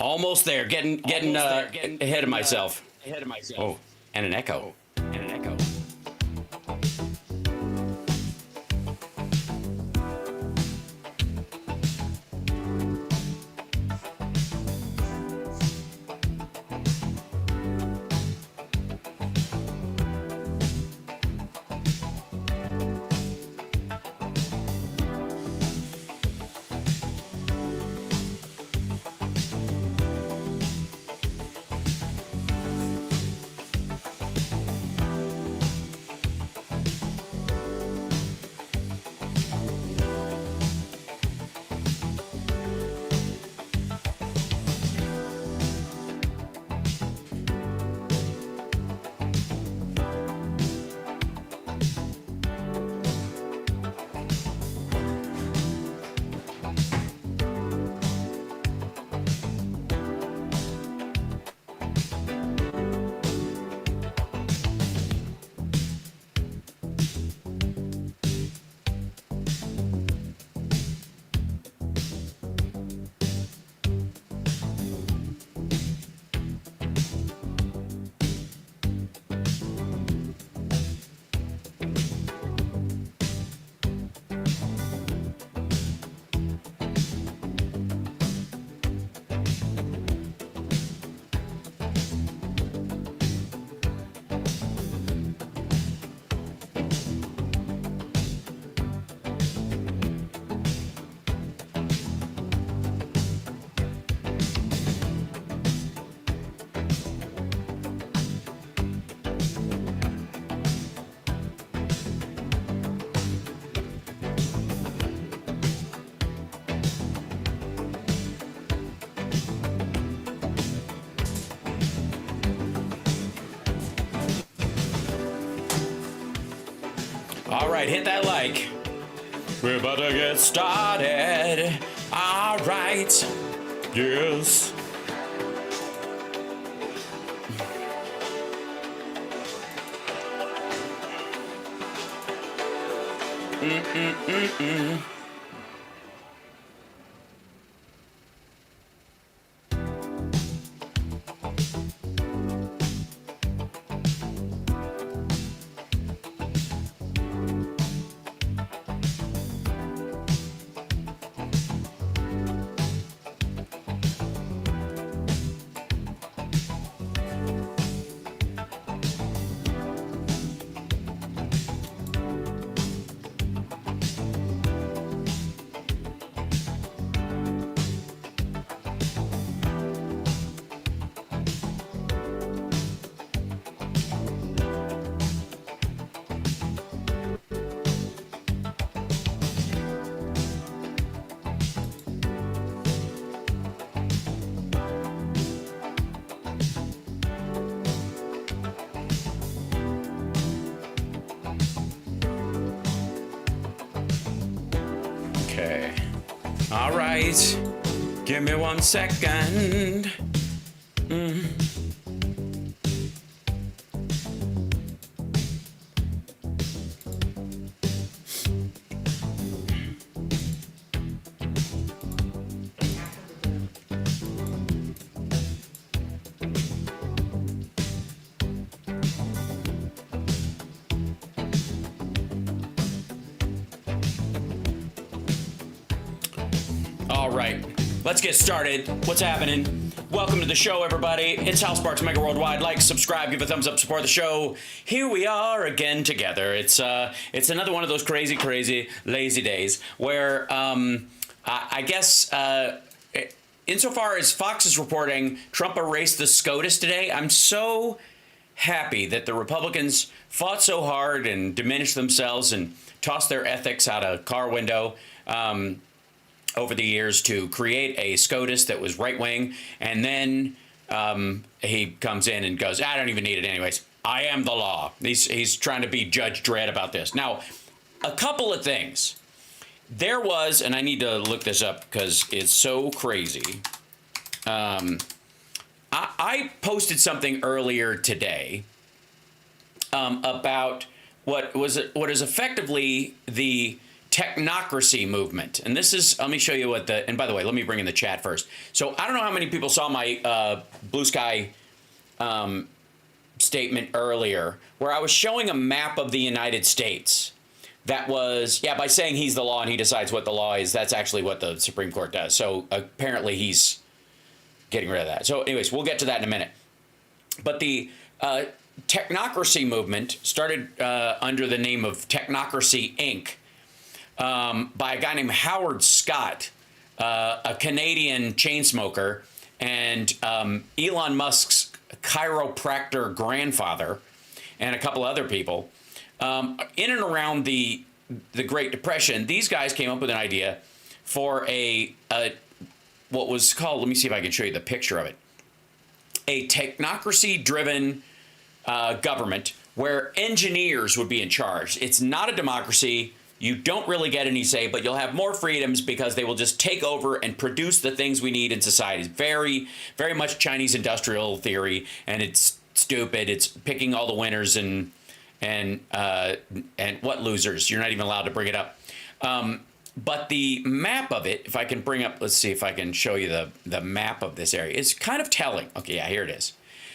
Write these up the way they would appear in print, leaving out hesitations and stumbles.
Almost there. Getting ahead of myself. Oh, and an echo. All right, hit that like. We're about to get started. All right. Yes. Okay. All right. Give me 1 second. All right, let's get started. What's happening? Welcome to the show, everybody. It's House Sparks Megaworldwide. Like, subscribe, give a thumbs up, support the show. Here we are again together. It's another one of those crazy, lazy days where I guess insofar as Fox is reporting, Trump erased the SCOTUS today. I'm so happy that the Republicans fought so hard and diminished themselves and tossed their ethics out a car window over the years to create a SCOTUS that was right-wing, and then he comes in and goes, I don't even need it anyways. I am the law. He's trying to be Judge Dredd about this. Now, a couple of things. There was, and I need to look this up because it's so crazy. I posted something earlier today about what is effectively the Technocracy movement. And this is, let me show you what and by the way, let me bring in the chat first. So I don't know how many people saw my Blue Sky statement earlier, where I was showing a map of the United States. That was, yeah, by saying he's the law and he decides what the law is, that's actually what the Supreme Court does. So apparently he's getting rid of that. So anyways, we'll get to that in a minute. But the Technocracy movement started under the name of Technocracy, Inc., by a guy named Howard Scott, a Canadian chain smoker, and Elon Musk's chiropractor grandfather, and a couple other people. In and around the Great Depression, these guys came up with an idea for what was called, let me see if I can show you the picture of it, a technocracy-driven government where engineers would be in charge. It's not a democracy. You don't really get any say, but you'll have more freedoms because they will just take over and produce the things we need in society. It's very, very much Chinese industrial theory, and it's stupid. It's picking all the winners and what losers. You're not even allowed to bring it up. But the map of it, if I can bring up, let's see if I can show you the map of this area. It's kind of telling. Okay, yeah, here it is.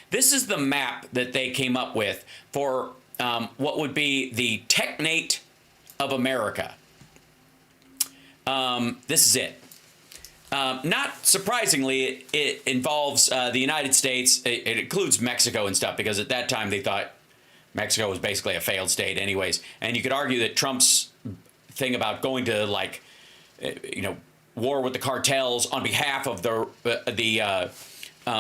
This is the map that they came up with for what would be the Technate of America. This is it. Not surprisingly, it involves the United States. It includes Mexico and stuff, because at that time they thought Mexico was basically a failed state anyways. And you could argue that Trump's thing about going to, like, war with the cartels on behalf of the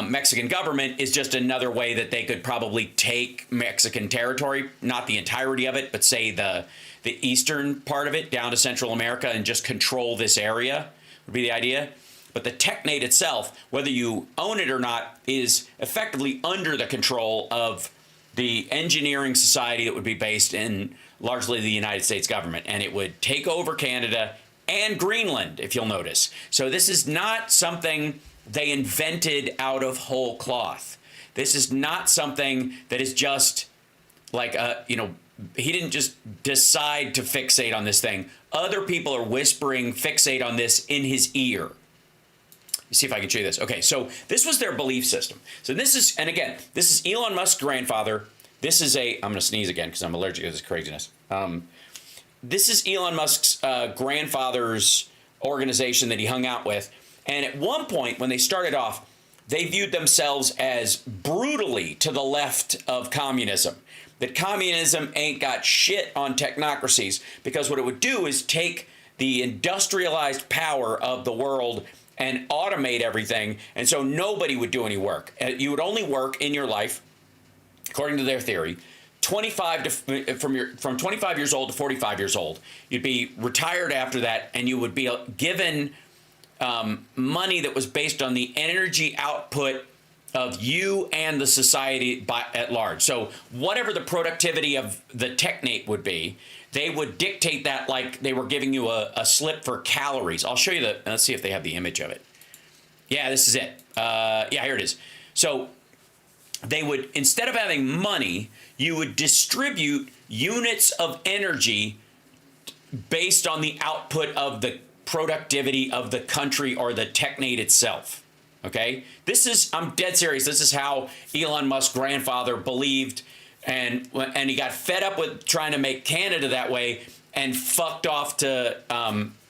Mexican government is just another way that they could probably take Mexican territory, not the entirety of it, but say the eastern part of it down to Central America and just control this area would be the idea. But the Technate itself, whether you own it or not, is effectively under the control of the engineering society that would be based in largely the United States government. And it would take over Canada and Greenland, if you'll notice. So this is not something they invented out of whole cloth. This is not something that is just like, he didn't just decide to fixate on this thing. Other people are whispering fixate on this in his ear. See if I can show you this. Okay, so this was their belief system. So this is, and again, this is Elon Musk's grandfather. This is I'm going to sneeze again because I'm allergic to this craziness. This is Elon Musk's grandfather's organization that he hung out with. And at one point, when they started off, they viewed themselves as brutally to the left of communism. That communism ain't got shit on technocracies, because what it would do is take the industrialized power of the world and automate everything, and so nobody would do any work. You would only work in your life, according to their theory, from 25 years old to 45 years old. You'd be retired after that, and you would be given money that was based on the energy output of you and the society at large. So whatever the productivity of the Technate would be, they would dictate that like they were giving you a slip for calories. I'll show you let's see if they have the image of it. Yeah, this is it. Yeah, here it is. So they would, instead of having money, you would distribute units of energy based on the output of the productivity of the country or the Technate itself. Okay, I'm dead serious. This is how Elon Musk's grandfather believed, and he got fed up with trying to make Canada that way and fucked off to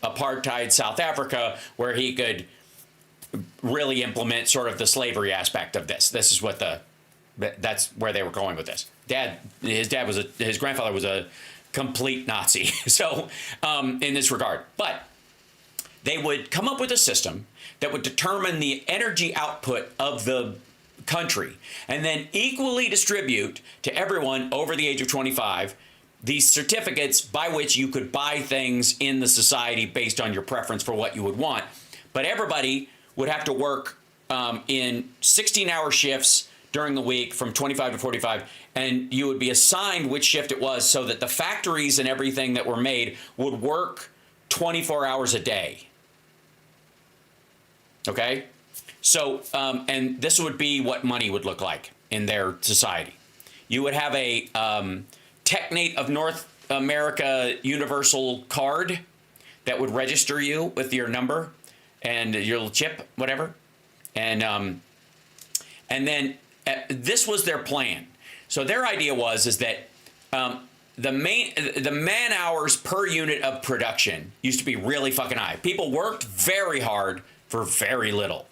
apartheid South Africa, where he could really implement sort of the slavery aspect of this. This is that's where they were going with this. His grandfather was a complete Nazi. So in this regard, but they would come up with a system that would determine the energy output of the country and then equally distribute to everyone over the age of 25 these certificates by which you could buy things in the society based on your preference for what you would want. But everybody would have to work in 16-hour shifts during the week from 25 to 45, and you would be assigned which shift it was so that the factories and everything that were made would work 24 hours a day. Okay? So, and this would be what money would look like in their society. You would have a Technate of North America Universal card, that would register you with your number and your little chip, whatever. And then this was their plan. So their idea is that the man hours per unit of production used to be really fucking high. People worked very hard for very little.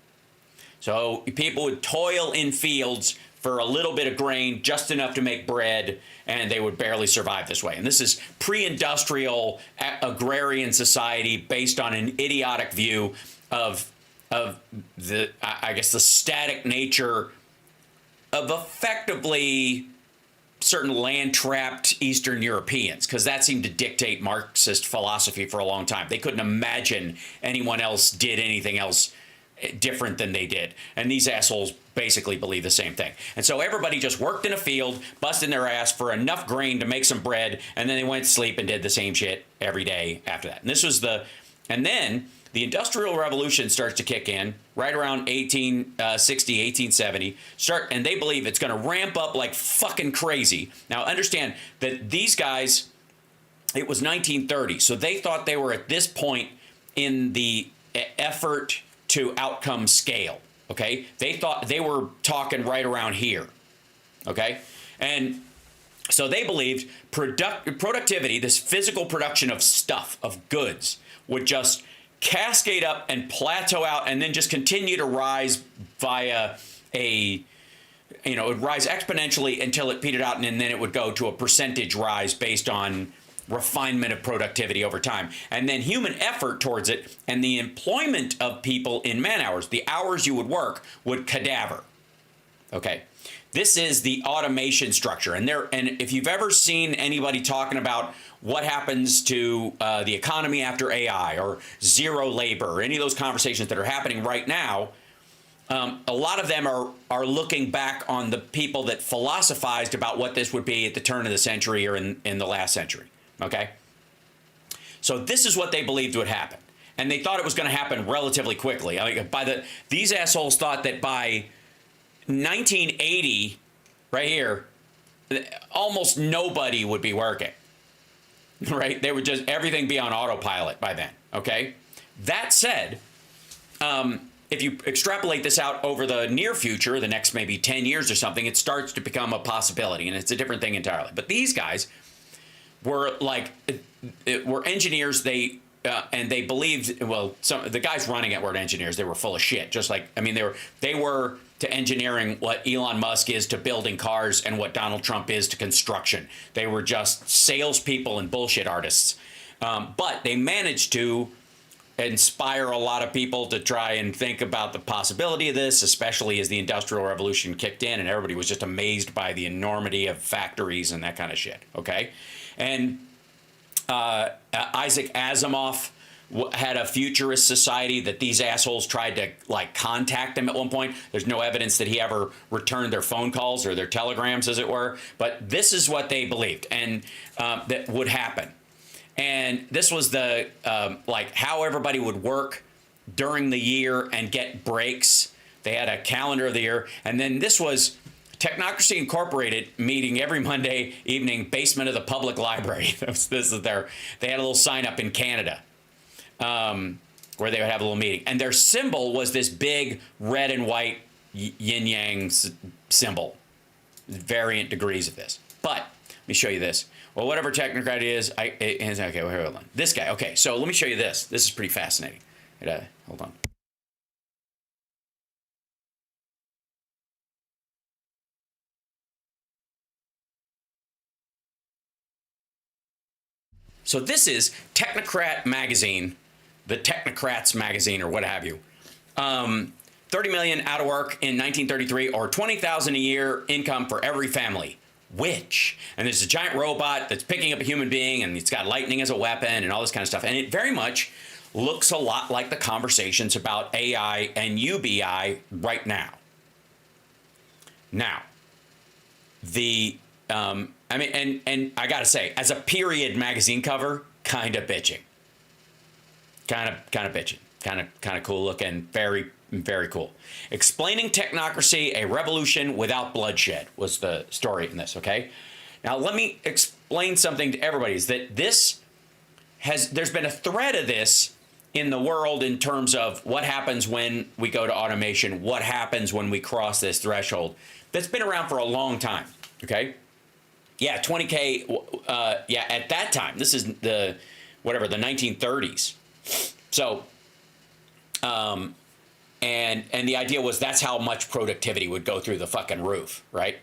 So people would toil in fields for a little bit of grain, just enough to make bread, and they would barely survive this way. And this is pre-industrial agrarian society based on an idiotic view of the, I guess, the static nature of effectively certain land-trapped Eastern Europeans, because that seemed to dictate Marxist philosophy for a long time. They couldn't imagine anyone else did anything else different than they did. And these assholes basically believe the same thing. And so everybody just worked in a field, busting their ass for enough grain to make some bread, and then they went to sleep and did the same shit every day after that. And this was and then the Industrial Revolution starts to kick in right around 1860, 1870. And they believe it's going to ramp up like fucking crazy. Now, understand that these guys, it was 1930, so they thought they were at this point in the effort to outcome scale, okay? They thought they were talking right around here, okay? And so they believed productivity, this physical production of stuff, of goods, would just cascade up and plateau out and then just continue to rise via it would rise exponentially until it petered out, and then it would go to a percentage rise based on refinement of productivity over time. And then human effort towards it and the employment of people in man hours, the hours you would work, would cadaver. Okay. This is the automation structure. And if you've ever seen anybody talking about what happens to the economy after AI or zero labor or any of those conversations that are happening right now, a lot of them are looking back on the people that philosophized about what this would be at the turn of the century or in the last century. Okay? So this is what they believed would happen. And they thought it was going to happen relatively quickly. I mean, these assholes thought that by 1980, right here, almost nobody would be working. Right? They would just, everything be on autopilot by then. Okay? That said, if you extrapolate this out over the near future, the next maybe 10 years or something, it starts to become a possibility, and it's a different thing entirely. But these guys were were engineers. And they believed, well, the guys running it weren't engineers. They were full of shit. Just like, I mean, they were to engineering what Elon Musk is to building cars and what Donald Trump is to construction. They were just salespeople and bullshit artists. But they managed to inspire a lot of people to try and think about the possibility of this, especially as the Industrial Revolution kicked in and everybody was just amazed by the enormity of factories and that kind of shit. Okay. And Isaac Asimov had a futurist society that these assholes tried to contact him at one point. There's no evidence that he ever returned their phone calls or their telegrams, as it were. But this is what they believed and that would happen. And this was the how everybody would work during the year and get breaks. They had a calendar of the year. And then this was Technocracy Incorporated meeting every Monday evening, basement of the public library. They had a little sign up in Canada where they would have a little meeting. And their symbol was this big red and white yin yang symbol. Variant degrees of this. But let me show you this. Well, whatever Technocratic is, okay, well, hold on. This guy. Okay, so let me show you this. This is pretty fascinating. Hold on. So this is Technocrat magazine, the Technocrats magazine or what have you. 30 million out of work in 1933 or 20,000 a year income for every family. Which? And there's a giant robot that's picking up a human being and it's got lightning as a weapon and all this kind of stuff. And it very much looks a lot like the conversations about AI and UBI right now. Now, and I gotta say, as a period magazine cover, kind of bitching. Kind of bitching. Kind of cool looking. Very, very cool. Explaining Technocracy, a revolution without bloodshed was the story in this, okay? Now, let me explain something to everybody, is that this there's been a thread of this in the world in terms of what happens when we go to automation, what happens when we cross this threshold. That's been around for a long time, okay? Yeah, 20K, yeah, at that time, this is the 1930s. So, and the idea was that's how much productivity would go through the fucking roof, right?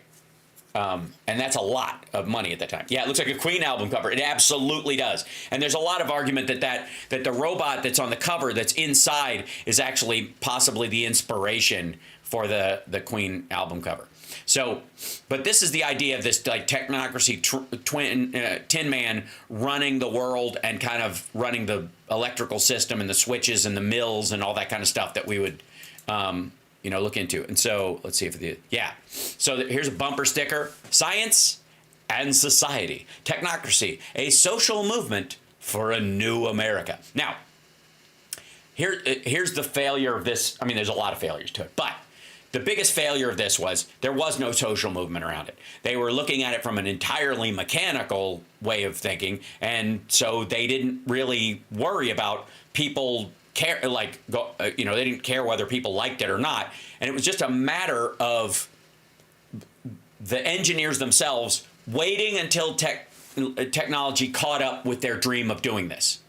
And that's a lot of money at that time. Yeah, it looks like a Queen album cover. It absolutely does. And there's a lot of argument that the robot that's on the cover that's inside is actually possibly the inspiration for the Queen album cover. So, but this is the idea of this like technocracy tin man running the world and kind of running the electrical system and the switches and the mills and all that kind of stuff that we would look into. And so let's see if so here's a bumper sticker: Science and Society, Technocracy, a social movement for a new America. Now, here's the failure of this. I mean, there's a lot of failures to it, but the biggest failure of this was there was no social movement around it. They were looking at it from an entirely mechanical way of thinking, and so they didn't really worry about people care, they didn't care whether people liked it or not. And it was just a matter of the engineers themselves waiting until technology caught up with their dream of doing this.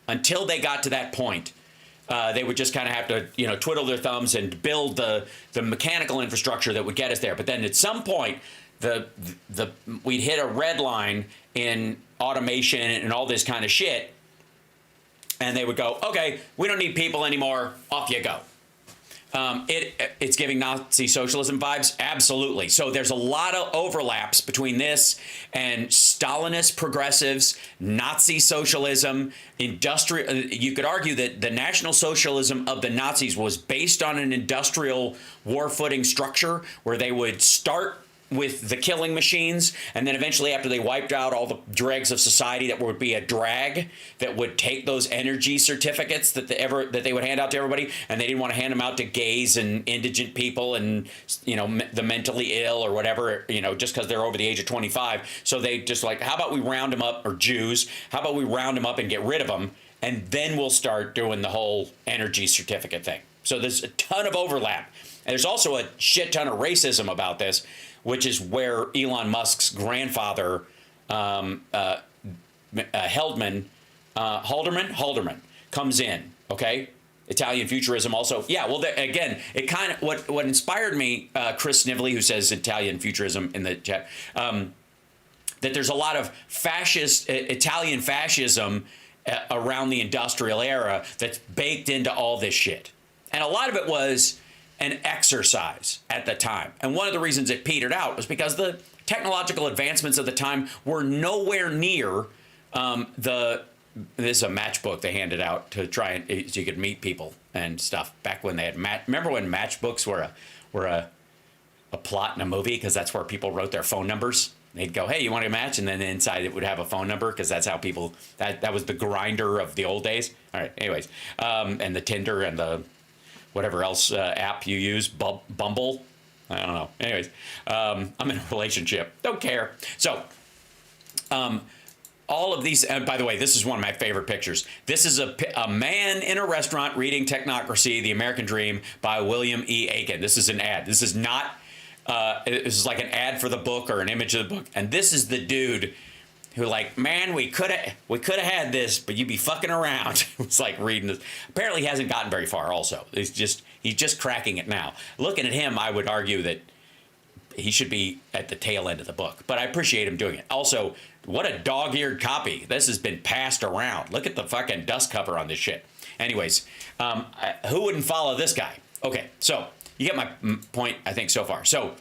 Until they got to that point, they would just kind of have to, twiddle their thumbs and build the mechanical infrastructure that would get us there. But then at some point, we'd hit a red line in automation and all this kind of shit, and they would go, okay, we don't need people anymore, off you go. It's giving Nazi socialism vibes, absolutely. So there's a lot of overlaps between this and Stalinist progressives, Nazi socialism, industrial. You could argue that the National Socialism of the Nazis was based on an industrial war footing structure where they would start with the killing machines, and then eventually after they wiped out all the dregs of society that would be a drag that would take those energy certificates that they would hand out to everybody, and they didn't want to hand them out to gays and indigent people and the mentally ill or whatever, just because they're over the age of 25. So they just how about we round them up, or Jews, how about we round them up and get rid of them, and then we'll start doing the whole energy certificate thing. So there's a ton of overlap. And there's also a shit ton of racism about this, which is where Elon Musk's grandfather, Haldeman, comes in, okay? Italian futurism also. Yeah, well, again, it kind of, what inspired me, Chris Snively, who says Italian futurism in the chat, that there's a lot of Italian fascism around the industrial era that's baked into all this shit. And a lot of it was an exercise at the time. And one of the reasons it petered out was because the technological advancements of the time were nowhere near this is a matchbook they handed out to try and so you could meet people and stuff back when they had remember when matchbooks were a plot in a movie, because that's where people wrote their phone numbers. They'd go, hey, you want a match? And then inside it would have a phone number, because that's how people, that was the grinder of the old days. All right, anyways. And the Tinder and the whatever else app you use, Bumble. I don't know. Anyways, I'm in a relationship. Don't care. So, all of these, and by the way, this is one of my favorite pictures. This is a man in a restaurant reading Technocracy, The American Dream by William E. Aiken. This is an ad. This is not, this is like an ad for the book or an image of the book. And this is the dude who man, we could have had this, but you'd be fucking around. It's like reading this. Apparently he hasn't gotten very far also. He's just cracking it now. Looking at him, I would argue that he should be at the tail end of the book, but I appreciate him doing it. Also, what a dog-eared copy. This has been passed around. Look at the fucking dust cover on this shit. Anyways, who wouldn't follow this guy? Okay, so you get my point, I think, so far. So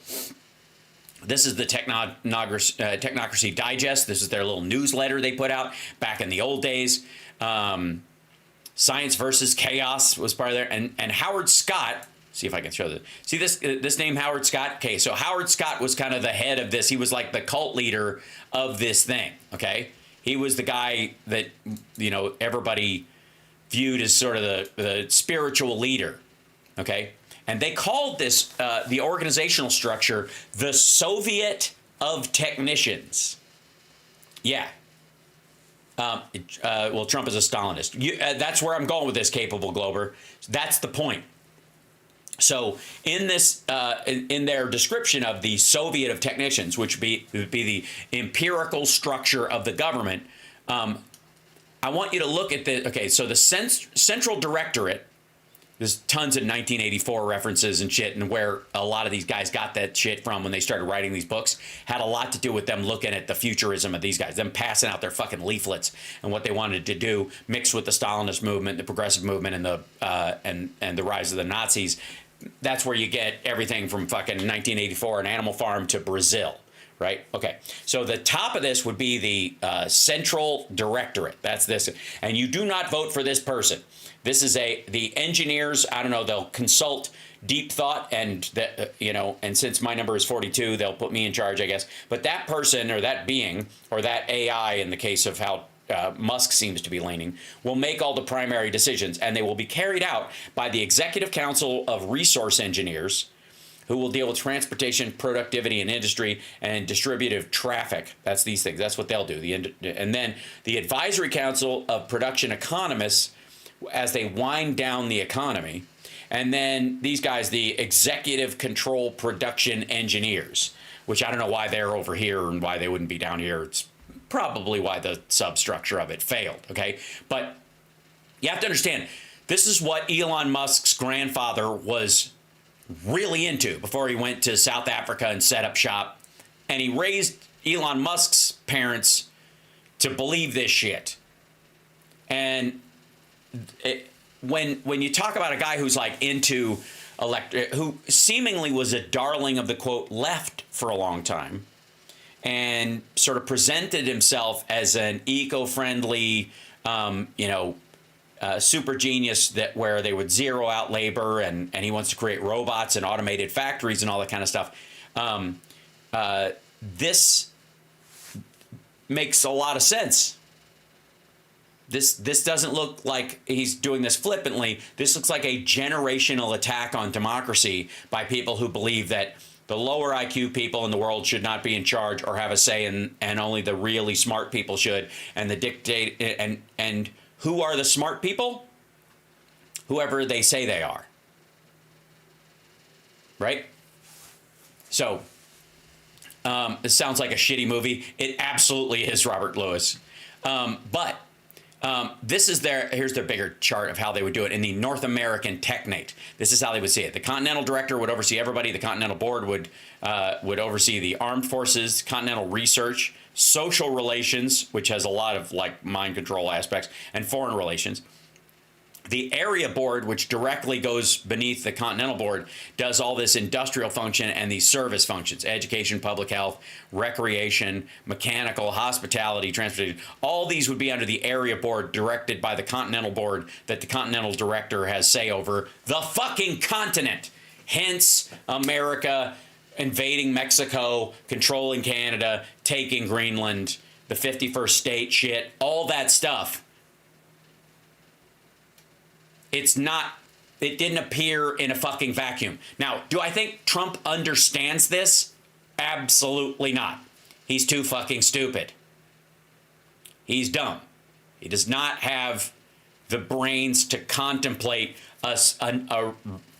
this is the Technocracy Digest. This is their little newsletter they put out back in the old days. Science versus Chaos was part of there. And Howard Scott, see if I can show this. See this name, Howard Scott? Okay, so Howard Scott was kind of the head of this. He was like the cult leader of this thing, okay? He was the guy that, everybody viewed as sort of the spiritual leader, okay? And they called this, the organizational structure, the Soviet of Technicians. Yeah. Well, Trump is a Stalinist. That's where I'm going with this, capable Glober. That's the point. So in this, in their description of the Soviet of technicians, which would be the empirical structure of the government, I want you to look at the, okay, so the Central Directorate, there's tons of 1984 references and shit, and where a lot of these guys got that shit from when they started writing these books had a lot to do with them looking at the futurism of these guys, them passing out their fucking leaflets and what they wanted to do, mixed with the Stalinist movement, the progressive movement, and the rise of the Nazis. That's where you get everything from fucking 1984 and Animal Farm to Brazil. Right? Okay. So the top of this would be the Central Directorate. That's this. And you do not vote for this person. This is the engineers. I don't know. They'll consult deep thought and and since my number is 42, they'll put me in charge, I guess. But that person or that being or that AI, in the case of how Musk seems to be leaning, will make all the primary decisions, and they will be carried out by the Executive Council of Resource Engineers, who will deal with transportation, productivity, and industry, and distributive traffic. That's these things. That's what they'll do. And then the Advisory Council of Production Economists, as they wind down the economy. And then these guys, the Executive Control Production Engineers, which I don't know why they're over here and why they wouldn't be down here. It's probably why the substructure of it failed, okay? But you have to understand, this is what Elon Musk's grandfather was really into before he went to South Africa and set up shop. And he raised Elon Musk's parents to believe this shit. And when you talk about a guy who's like into who seemingly was a darling of the quote left for a long time, and sort of presented himself as an eco-friendly, super genius where they would zero out labor, and he wants to create robots and automated factories and all that kind of stuff. This makes a lot of sense. This doesn't look like he's doing this flippantly. This looks like a generational attack on democracy by people who believe that the lower IQ people in the world should not be in charge or have a say, and only the really smart people should. And the dictate and who are the smart people? Whoever they say they are. Right? So, it sounds like a shitty movie. It absolutely is, Robert Lewis. But this is here's their bigger chart of how they would do it in the North American Technate. This is how they would see it. The Continental Director would oversee everybody. The Continental Board would oversee the Armed Forces, Continental Research, Social Relations, which has a lot of like mind control aspects, and Foreign Relations. The Area Board, which directly goes beneath the Continental Board, does all this industrial function and these service functions: education, public health, recreation, mechanical, hospitality, transportation. All these would be under the Area Board, directed by the Continental Board, that the Continental Director has say over the fucking continent. Hence, America invading Mexico, controlling Canada, taking Greenland, the 51st state shit, all that stuff. It didn't appear in a fucking vacuum. Now, do I think Trump understands this? Absolutely not. He's too fucking stupid. He's dumb. He does not have the brains to contemplate a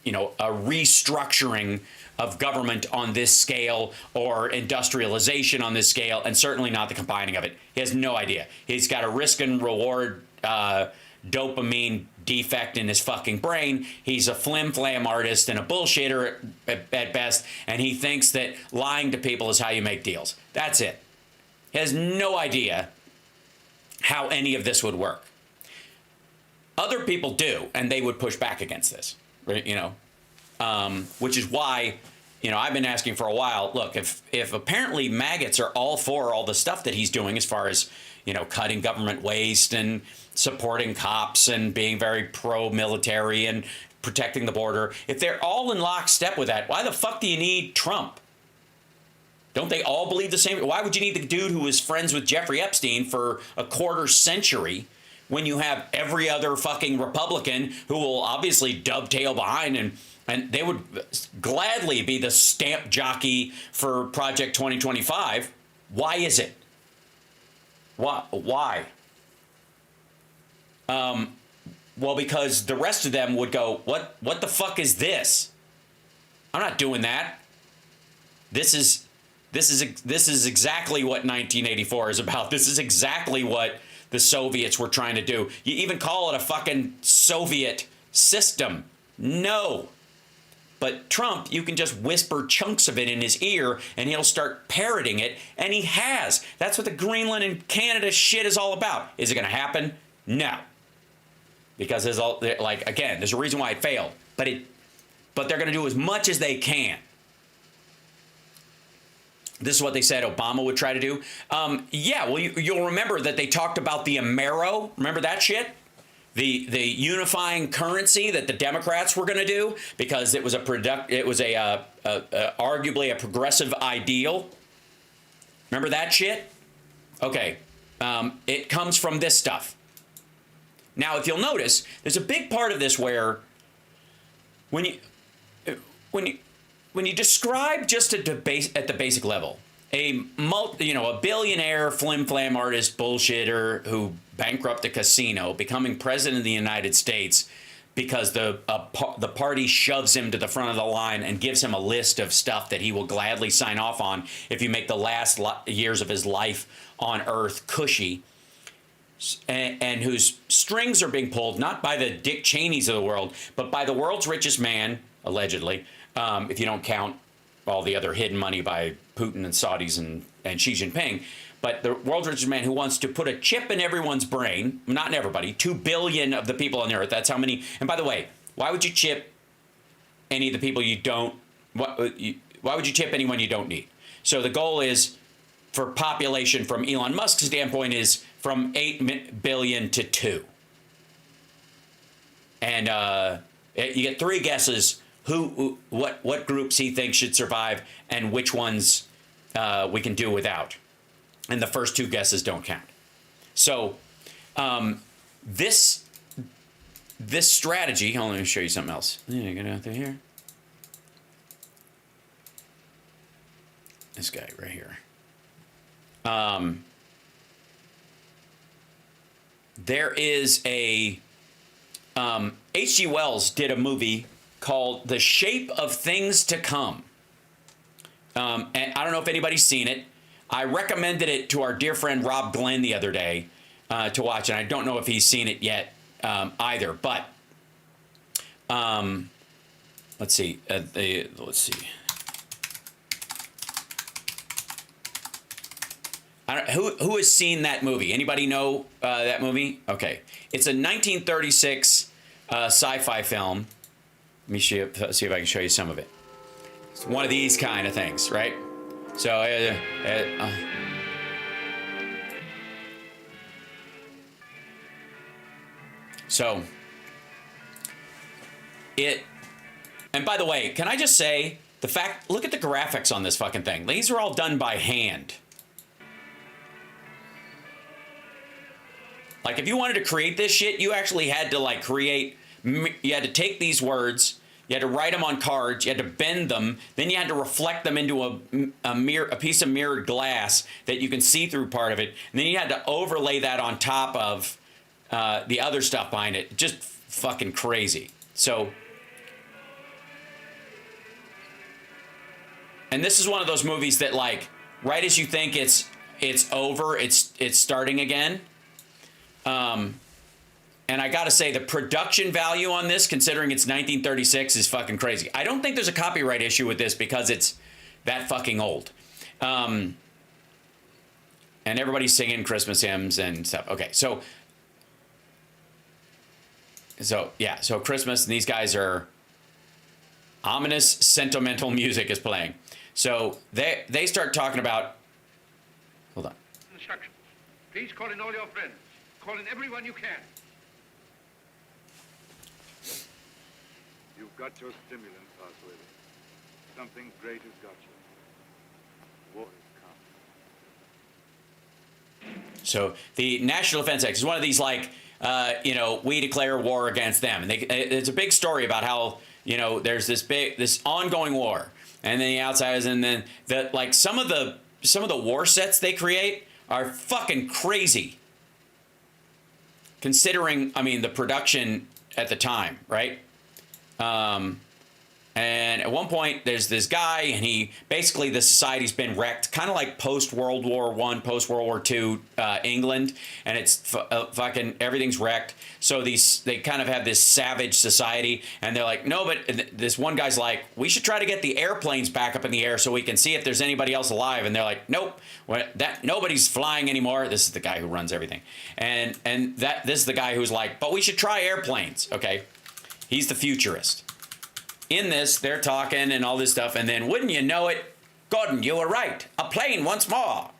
restructuring of government on this scale, or industrialization on this scale, and certainly not the combining of it. He has no idea. He's got a risk and reward dopamine defect in his fucking brain. He's a flim-flam artist and a bullshitter at best, and he thinks that lying to people is how you make deals. That's it. He has no idea how any of this would work. Other people do, and they would push back against this, right? Which is why, I've been asking for a while, look, if apparently maggots are all for all the stuff that he's doing as far as, cutting government waste and supporting cops and being very pro-military and protecting the border, if they're all in lockstep with that, why the fuck do you need Trump? Don't they all believe the same? Why would you need the dude who was friends with Jeffrey Epstein for a quarter century when you have every other fucking Republican who will obviously dovetail behind, and they would gladly be the stamp jockey for Project 2025? Why is it? Why? Well, because the rest of them would go, what the fuck is this? I'm not doing that. This is exactly what 1984 is about. This is exactly what the Soviets were trying to do. You even call it a fucking Soviet system. No. But Trump, you can just whisper chunks of it in his ear and he'll start parroting it, and he has. That's what the Greenland and Canada shit is all about. Is it going to happen? No. Because there's all, like, again, there's a reason why it failed. But they're going to do as much as they can. This is what they said Obama would try to do. Yeah, well, you'll remember that they talked about the Amero. Remember that shit? The unifying currency that the Democrats were going to do because it was arguably a progressive ideal. Remember that shit? Okay, it comes from this stuff. Now, if you'll notice, there's a big part of this where when you describe just at the basic level, a billionaire flim-flam artist bullshitter who bankrupted a casino becoming president of the United States because the party shoves him to the front of the line and gives him a list of stuff that he will gladly sign off on if you make the last years of his life on Earth cushy, and whose strings are being pulled not by the Dick Cheneys of the world, but by the world's richest man, allegedly, if you don't count all the other hidden money by Putin and Saudis and Xi Jinping. But the world's richest man who wants to put a chip in everyone's brain, not in everybody, 2 billion of the people on the earth. That's how many. And by the way, why would you chip any of the people you don't? Why would you chip anyone you don't need? So the goal is for population from Elon Musk's standpoint is from 8 billion to 2. And you get 3 guesses what groups he thinks should survive and which ones we can do without. And the first 2 guesses don't count. So this strategy, hold on, let me show you something else. Yeah, get out there here. This guy right here. There is a H.G. Wells did a movie called The Shape of Things to Come. And I don't know if anybody's seen it. I recommended it to our dear friend Rob Glenn the other day to watch, and I don't know if he's seen it yet either. But let's see. Let's see. Who has seen that movie? Anybody know that movie? Okay, it's a 1936 sci-fi film. Let me see if I can show you some of it. It's one of these kind of things, right? So, and by the way, can I just say, look at the graphics on this fucking thing. These are all done by hand. Like, if you wanted to create this shit, you actually had to, you had to take these words, you had to write them on cards, you had to bend them, then you had to reflect them into a piece of mirrored glass that you can see through part of it, and then you had to overlay that on top of the other stuff behind it. Just fucking crazy. So, and this is one of those movies that, like, right as you think it's over, it's starting again. And I gotta say, the production value on this, considering it's 1936, is fucking crazy. I don't think there's a copyright issue with this because it's that fucking old. And everybody's singing Christmas hymns and stuff. Okay, so Christmas, and these guys are ominous, sentimental music is playing. So they start talking about. Hold on. Instructions. Please call in all your friends. Call in everyone you can. You've got your stimulant, Oswald. Something great has got you. War has come. So the National Defense Act is one of these, like, we declare war against them. And it's a big story about how, there's this ongoing war. And then the outsiders, and then some of the war sets they create are fucking crazy. considering, I mean, the production at the time, right? And at one point, there's this guy, and he basically the society's been wrecked, kind of like post World War I, post World War II England, and it's fucking everything's wrecked. So they kind of have this savage society, and they're like, no, but this one guy's like, we should try to get the airplanes back up in the air so we can see if there's anybody else alive. And they're like, nope, nobody's flying anymore. This is the guy who runs everything, and this is the guy who's like, but we should try airplanes. Okay, he's the futurist. In this, they're talking and all this stuff, and then, wouldn't you know it, Gordon, you were right. A plane once more.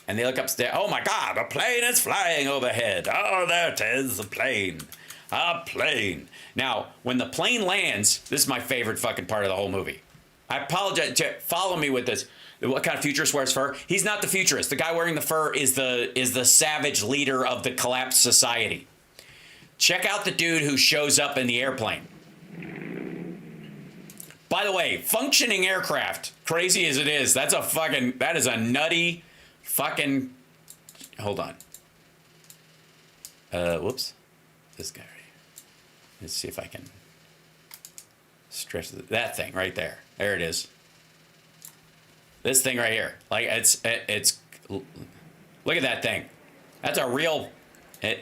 And they look upstairs. Oh my God, a plane is flying overhead. Oh, there it is, a plane. A plane. Now, when the plane lands, this is my favorite fucking part of the whole movie. I apologize. Follow me with this. What kind of futurist wears fur? He's not the futurist. The guy wearing the fur is the savage leader of the collapsed society. Check out the dude who shows up in the airplane. By the way, functioning aircraft, crazy as it is, that is a nutty fucking, hold on. Whoops. This guy right here. Let's see if I can stretch that thing right there. There it is. This thing right here. Like, it's look at that thing. That's a real, the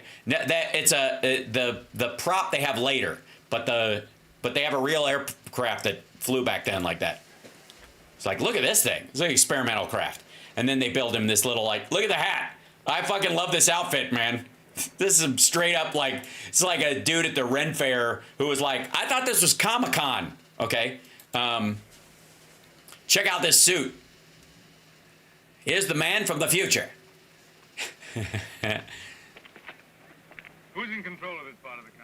prop they have later, but they have a real aircraft that flew back then like that. It's like, look at this thing. It's like experimental craft. And then they build him this little, like, look at the hat. I fucking love this outfit, man. This is straight up like, it's like a dude at the Ren Fair who was like, I thought this was Comic-Con. Okay. Check out this suit. Here's the man from the future. Who's in control of this part of the country?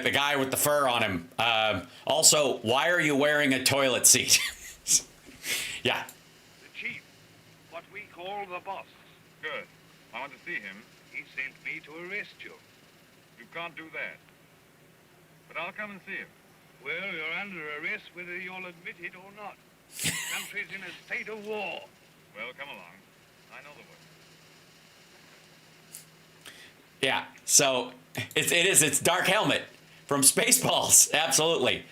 The guy with the fur on him. Also, why are you wearing a toilet seat? Yeah. The chief, what we call the boss. Good. I want to see him. He sent me to arrest you. You can't do that. But I'll come and see him. Well, you're under arrest whether you'll admit it or not. The country's in a state of war. Well, come along. I know the way. Yeah, so it's Dark Helmet from Spaceballs. Absolutely.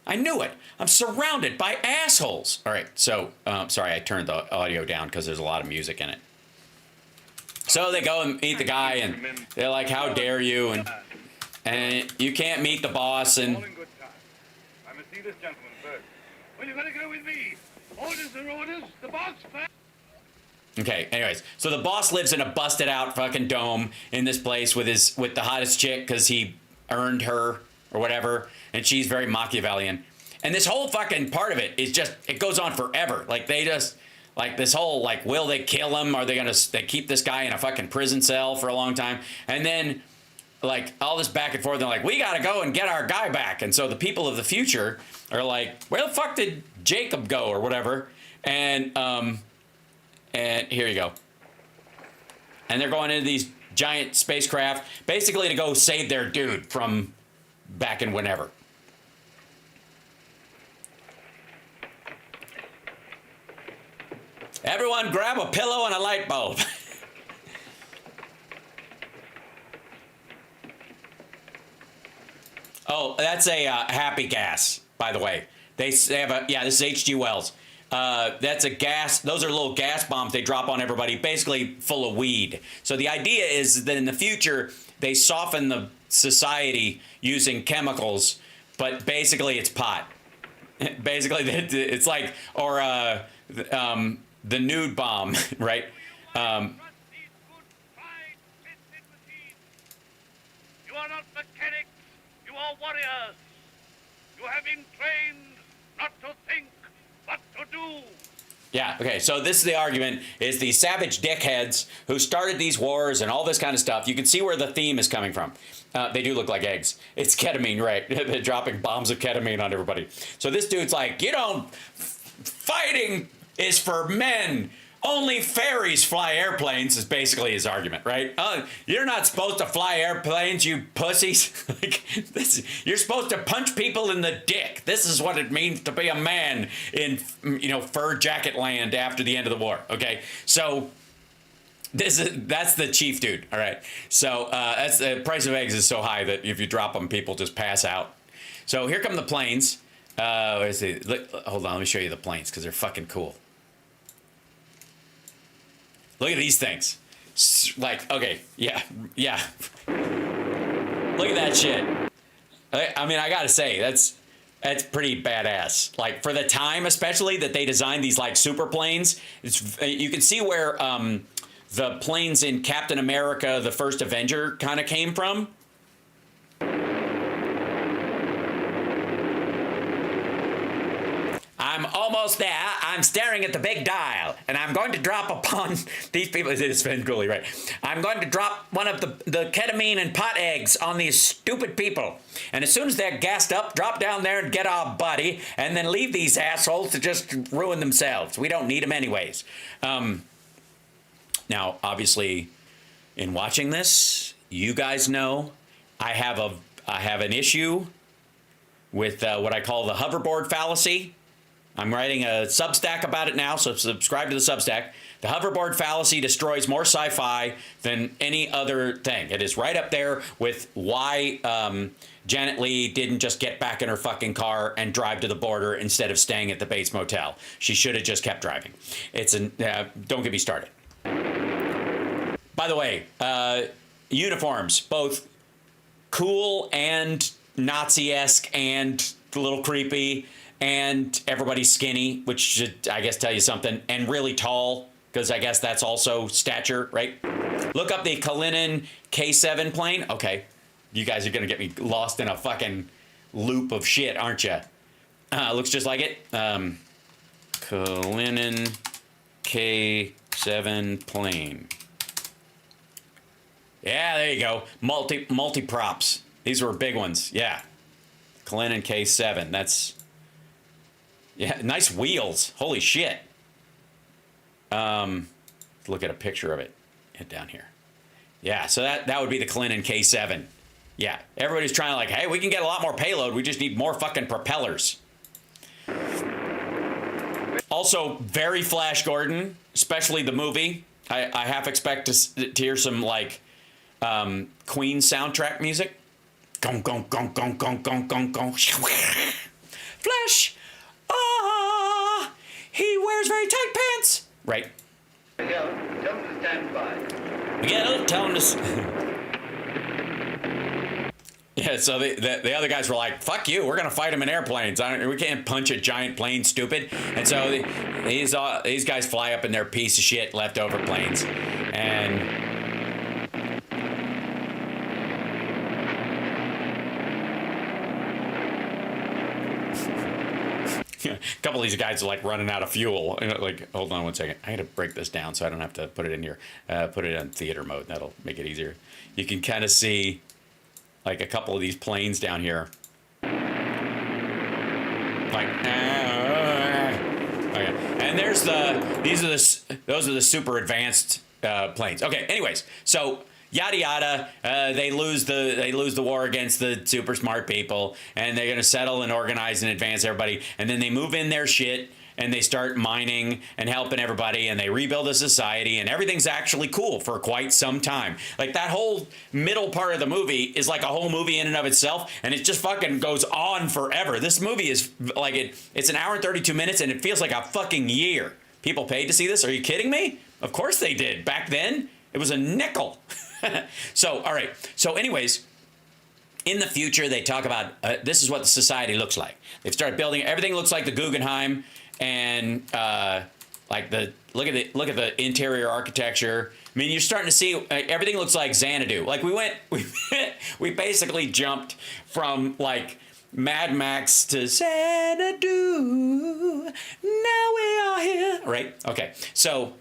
I knew it. I'm surrounded by assholes. All right, so, sorry, I turned the audio down because there's a lot of music in it. So they go and meet the guy, and they're like, how dare you, and you can't meet the boss, and... All in good time. I must see this gentleman first. Well, you better go with me. Orders are orders. The boss first. Okay, anyways, so the boss lives in a busted out fucking dome in this place with the hottest chick because he earned her or whatever, and she's very Machiavellian. And this whole fucking part of it is just, it goes on forever. Like, they just, like, this whole, like, will they kill him? Are they keep this guy in a fucking prison cell for a long time? And then, like, all this back and forth, they're like, we gotta go and get our guy back. And so the people of the future are like, where the fuck did Jacob go or whatever? And here you go. And they're going into these giant spacecraft, basically to go save their dude from back in whenever. Everyone grab a pillow and a light bulb. Oh, that's a happy gas, by the way. They have a, yeah, this is H.G. Wells. That's a gas, those are little gas bombs they drop on everybody, basically full of weed. So the idea is that in the future, they soften the society using chemicals, but basically it's pot. Basically, it's like, or the nude bomb, right? You are not mechanics, you are warriors. You have been trained not to think, but to do. Yeah, okay, so this is the argument, is the savage dickheads who started these wars and all this kind of stuff. You can see where the theme is coming from. They do look like eggs. It's ketamine, right? They're dropping bombs of ketamine on everybody. So this dude's like, you know, fighting is for men. Only fairies fly airplanes is basically his argument, right? You're not supposed to fly airplanes, you pussies. Like, you're supposed to punch people in the dick. This is what it means to be a man in, you know, fur jacket land after the end of the war, okay? So That's the chief dude. All right. So that's the price of eggs is so high that if you drop them, people just pass out. So here come the planes. Hold on, let me show you the planes because they're fucking cool. Look at these things. Like, okay, yeah. Look at that shit. I mean, I gotta say, that's pretty badass. Like, for the time, especially, that they designed these, like, super planes, you can see where the planes in Captain America, the First Avenger, kind of came from. I'm almost there. I'm staring at the big dial, and I'm going to drop upon these people. It's been really right. I'm going to drop one of the ketamine and pot eggs on these stupid people. And as soon as they're gassed up, drop down there and get our buddy, and then leave these assholes to just ruin themselves. We don't need them anyways. Now, obviously, in watching this, you guys know I have an issue with what I call the hoverboard fallacy. I'm writing a Substack about it now, so subscribe to the Substack. The hoverboard fallacy destroys more sci-fi than any other thing. It is right up there with why Janet Leigh didn't just get back in her fucking car and drive to the border instead of staying at the Bates Motel. She should have just kept driving. Don't get me started. By the way, uniforms, both cool and Nazi-esque and a little creepy. And everybody's skinny, which should, I guess, tell you something. And really tall, because I guess that's also stature, right? Look up the Kalinin K7 plane. Okay, you guys are going to get me lost in a fucking loop of shit, aren't you? Looks just like it. Kalinin K7 plane. Yeah, there you go. Multi-props. These were big ones. Yeah. Kalinin K7. That's... Yeah, nice wheels. Holy shit. Look at a picture of it. Hit down here. Yeah, so that would be the Kalinin K7. Yeah, everybody's trying to like, hey, we can get a lot more payload. We just need more fucking propellers. Also, very Flash Gordon, especially the movie. I half expect to hear some like Queen soundtrack music. Gong, gong, gong, gong, gong, gong, gong, gong. Flash! Ah! He wears very tight pants! Right. Miguel, tell him to stand by. Miguel, tell him to... Yeah, so the other guys were like, fuck you, we're gonna fight him in airplanes. We can't punch a giant plane, stupid. And so these guys fly up in their piece of shit leftover planes. And... a couple of these guys are like running out of fuel. Like, hold on one second. I gotta break this down so I don't have to put it in here. Put it on theater mode. That'll make it easier. You can kind of see like a couple of these planes down here. Like, okay. And there's those are the super advanced planes. Okay. Anyways, so. Yada yada. They lose the war against the super smart people, and they're gonna settle and organize and advance everybody. And then they move in their shit and they start mining and helping everybody, and they rebuild a society, and everything's actually cool for quite some time. Like that whole middle part of the movie is like a whole movie in and of itself, and it just fucking goes on forever. This movie is like it's an hour and 32 minutes, and it feels like a fucking year. People paid to see this? Are you kidding me? Of course they did. Back then, it was a nickel. So, all right. So anyways, in the future, they talk about this is what the society looks like. They've started building. Everything looks like the Guggenheim, and like look at the interior architecture. I mean, you're starting to see everything looks like Xanadu. Like we basically jumped from like Mad Max to Xanadu. Now we are here. Right? Okay. So.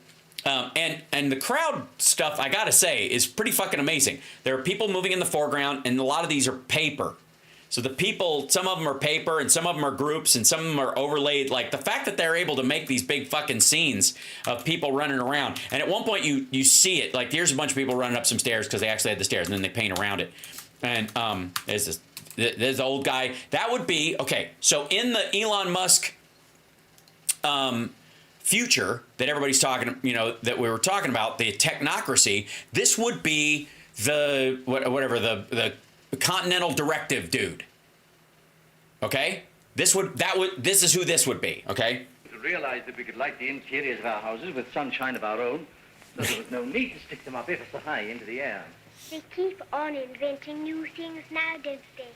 And the crowd stuff, I gotta say, is pretty fucking amazing. There are people moving in the foreground, and a lot of these are paper. So the people, some of them are paper, and some of them are groups, and some of them are overlaid. Like the fact that they're able to make these big fucking scenes of people running around. And at one point you see it, like here's a bunch of people running up some stairs because they actually had the stairs, and then they paint around it. And there's the old guy. That would be, okay, so in the Elon Musk future that everybody's talking, that we were talking about, the technocracy, this would be the the continental directive dude. Okay? This is who this would be, okay? To realize that we could light the interiors of our houses with sunshine of our own, so there was no need to stick them up ever so high into the air. They keep on inventing new things now, don't they?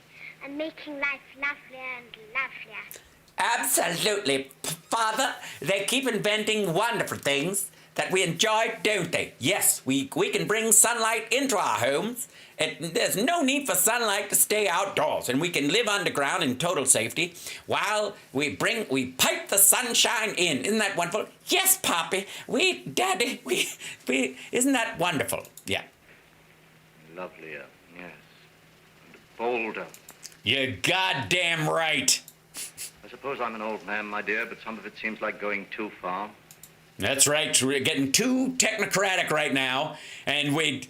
And making life lovelier and lovelier. Absolutely, Father. They keep inventing wonderful things that we enjoy, don't they? Yes, we can bring sunlight into our homes. There's no need for sunlight to stay outdoors, and we can live underground in total safety while we pipe the sunshine in. Isn't that wonderful? Yes, Poppy. Daddy, isn't that wonderful? Yeah. Lovelier, yes. And bolder. You're goddamn right. I suppose I'm an old man, my dear, but some of it seems like going too far. That's right. We're getting too technocratic right now, and we've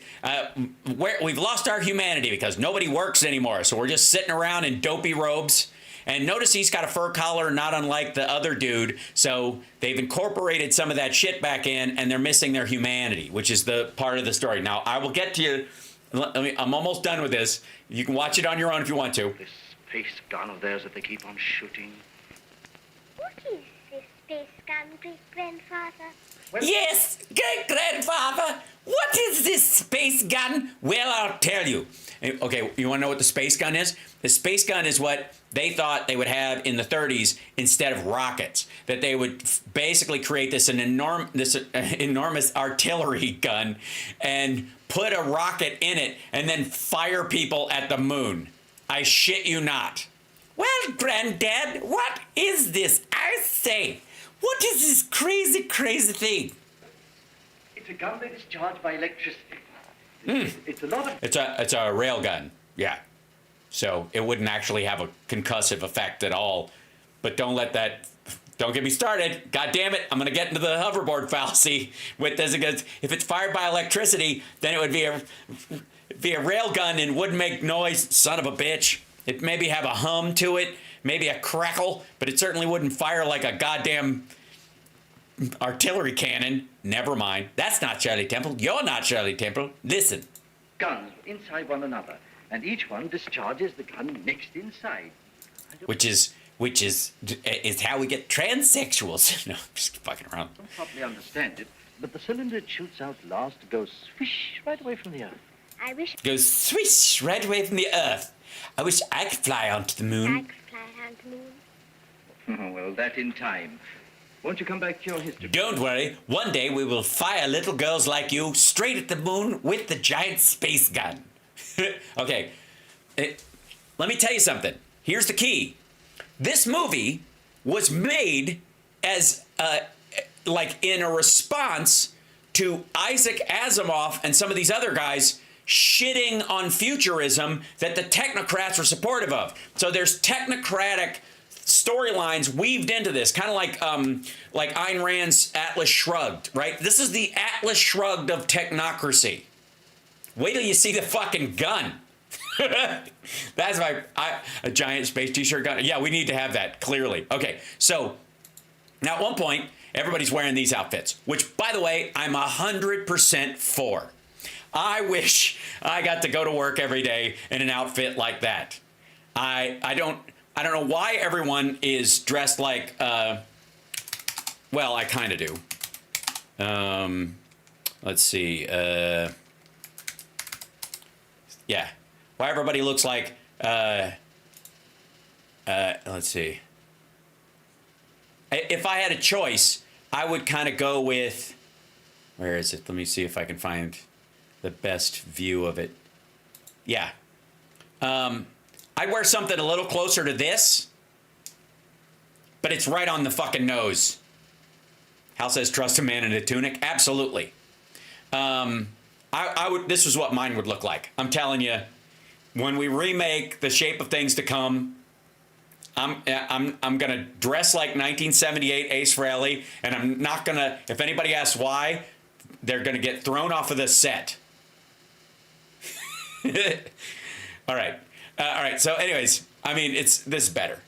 lost our humanity because nobody works anymore. So we're just sitting around in dopey robes. And notice he's got a fur collar, not unlike the other dude. So they've incorporated some of that shit back in, and they're missing their humanity, which is the part of the story. Now, I will get to you. I'm almost done with this. You can watch it on your own if you want to. This space gun of theirs that they keep on shooting. What is this space gun, great-grandfather? Yes, great-grandfather. What is this space gun? Well, I'll tell you. Okay, you want to know what the space gun is? The space gun is what they thought they would have in the 30s instead of rockets. That they would basically create this enormous artillery gun and put a rocket in it and then fire people at the moon. I shit you not. Well, Granddad, what is this? I say, what is this crazy, crazy thing? It's a gun that is charged by electricity. It's a lot of... It's a rail gun, yeah. So it wouldn't actually have a concussive effect at all. But don't get me started. God damn it, I'm going to get into the hoverboard fallacy with this. If it's fired by electricity, then it would be a rail gun and wouldn't make noise, son of a bitch. It maybe have a hum to it, maybe a crackle, but it certainly wouldn't fire like a goddamn artillery cannon. Never mind. That's not Shirley Temple. You're not Shirley Temple. Listen. Guns inside one another, and each one discharges the gun next inside. Which is how we get transsexuals. No, I'm just fucking around. I don't properly understand it, but the cylinder it shoots out last goes swish right away from the earth. I wish Goes swish right away from the earth. I wish I could fly onto the moon. I could fly on the moon. Oh, well, that in time. Won't you come back to your history? Don't worry. One day we will fire little girls like you straight at the moon with the giant space gun. Okay. Let me tell you something. Here's the key. This movie was made as in a response to Isaac Asimov and some of these other guys shitting on futurism that the technocrats are supportive of. So there's technocratic storylines weaved into this, kind of like Ayn Rand's Atlas Shrugged, right? This is the Atlas Shrugged of technocracy. Wait till you see the fucking gun. That's a giant space t-shirt gun. Yeah, we need to have that, clearly. Okay, so now at one point, everybody's wearing these outfits, which, by the way, I'm 100% for. I wish I got to go to work every day in an outfit like that. I don't know why everyone is dressed like, well, I kind of do. Let's see. Yeah. Why everybody looks like, let's see. If I had a choice, I would kind of go with, where is it? Let me see if I can find the best view of it. Yeah. I'd wear something a little closer to this, but it's right on the fucking nose. Hal says, trust a man in a tunic. Absolutely. I would. This is what mine would look like. I'm telling you, when we remake The Shape of Things to Come, I'm gonna dress like 1978 Ace Frehley, and I'm not gonna. If anybody asks why, they're gonna get thrown off of the set. All right. So anyways, I mean, this is better.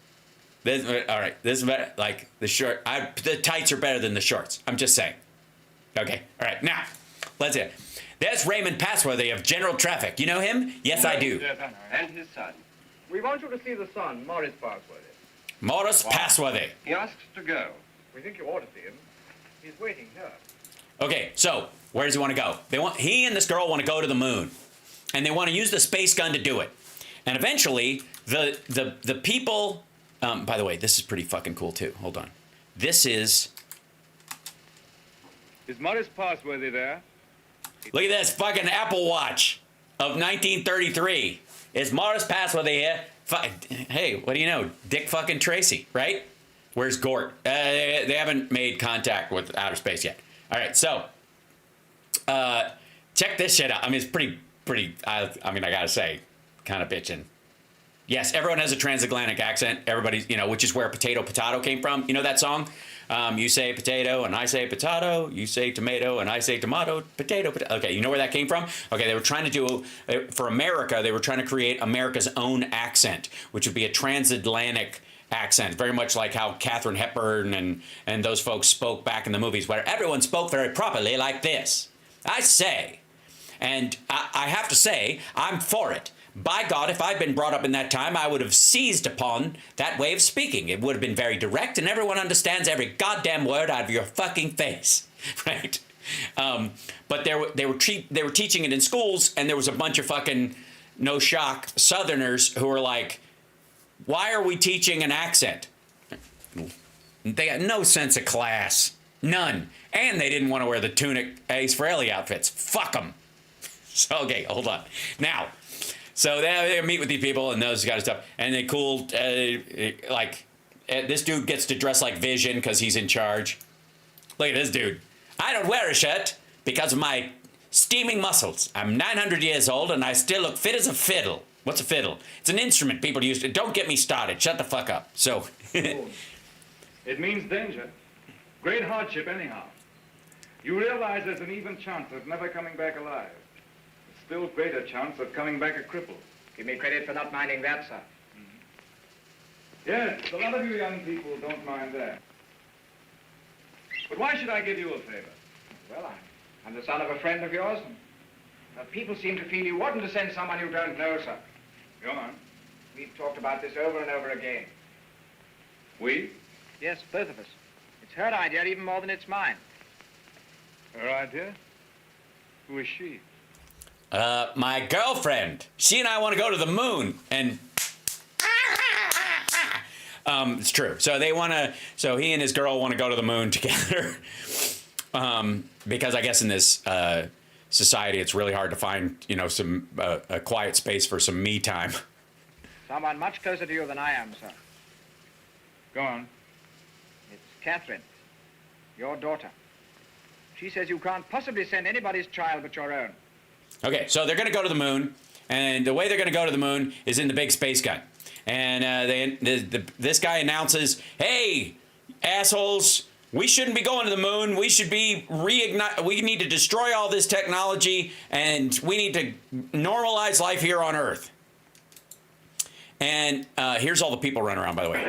All right, this is better. Like the shirt, the tights are better than the shorts. I'm just saying. Okay, all right. Now, let's see. There's Raymond Passworthy of General Traffic. You know him? Yes, I do. And his son. We want you to see the son, Morris Passworthy. Morris Passworthy. He asks to go. We think you ought to see him. He's waiting here. Okay, so where does he want to go? He and this girl want to go to the moon, and they want to use the space gun to do it. And eventually, the people. By the way, this is pretty fucking cool too. Hold on. This is. Is Morris Passworthy there? Look at this fucking Apple Watch of 1933. Is Morris Passworthy here? Hey, what do you know? Dick fucking Tracy, right? Where's Gort? They haven't made contact with outer space yet. All right, so check this shit out. I mean, it's pretty. I mean, I gotta say, kind of bitching. Yes, everyone has a transatlantic accent. Everybody's, which is where potato came from. You know that song? You say potato and I say potato. You say tomato and I say tomato. Potato. Okay, you know where that came from? Okay, they were trying to do, for America, they were trying to create America's own accent, which would be a transatlantic accent, very much like how Katharine Hepburn and those folks spoke back in the movies, where everyone spoke very properly like this. I say, and I have to say, I'm for it. By God, if I'd been brought up in that time, I would have seized upon that way of speaking. It would have been very direct, and everyone understands every goddamn word out of your fucking face, right? But they were teaching it in schools, and there was a bunch of fucking no shock Southerners who were like, "Why are we teaching an accent?" They got no sense of class, none, and they didn't want to wear the tunic Ace Frehley outfits. Fuck them. So okay, hold on now. So they meet with these people and those kind of stuff, and they this dude gets to dress like Vision because he's in charge. Look at this dude. I don't wear a shirt because of my steaming muscles. I'm 900 years old and I still look fit as a fiddle. What's a fiddle? It's an instrument people use. Don't get me started. Shut the fuck up. So. It means danger. Great hardship, anyhow. You realize there's an even chance of never coming back alive. A still greater chance of coming back a cripple. Give me credit for not minding that, sir. Yes, a lot of you young people don't mind that. But why should I give you a favor? Well, I'm the son of a friend of yours. And, people seem to feel you oughtn't to send someone you don't know, sir. Go on. We've talked about this over and over again. We? Yes, both of us. It's her idea even more than it's mine. Her idea? Who is she? My girlfriend. She and I want to go to the moon, and it's true. So he and his girl want to go to the moon together. Because I guess in this society, it's really hard to find, some a quiet space for some me time. Someone much closer to you than I am, sir. Go on. It's Catherine, your daughter. She says you can't possibly send anybody's child but your own. Okay, so they're going to go to the moon, and the way they're going to go to the moon is in the big space gun. And this guy announces, "Hey, assholes, we shouldn't be going to the moon. We should be we need to destroy all this technology, and we need to normalize life here on Earth." And here's all the people running around, by the way.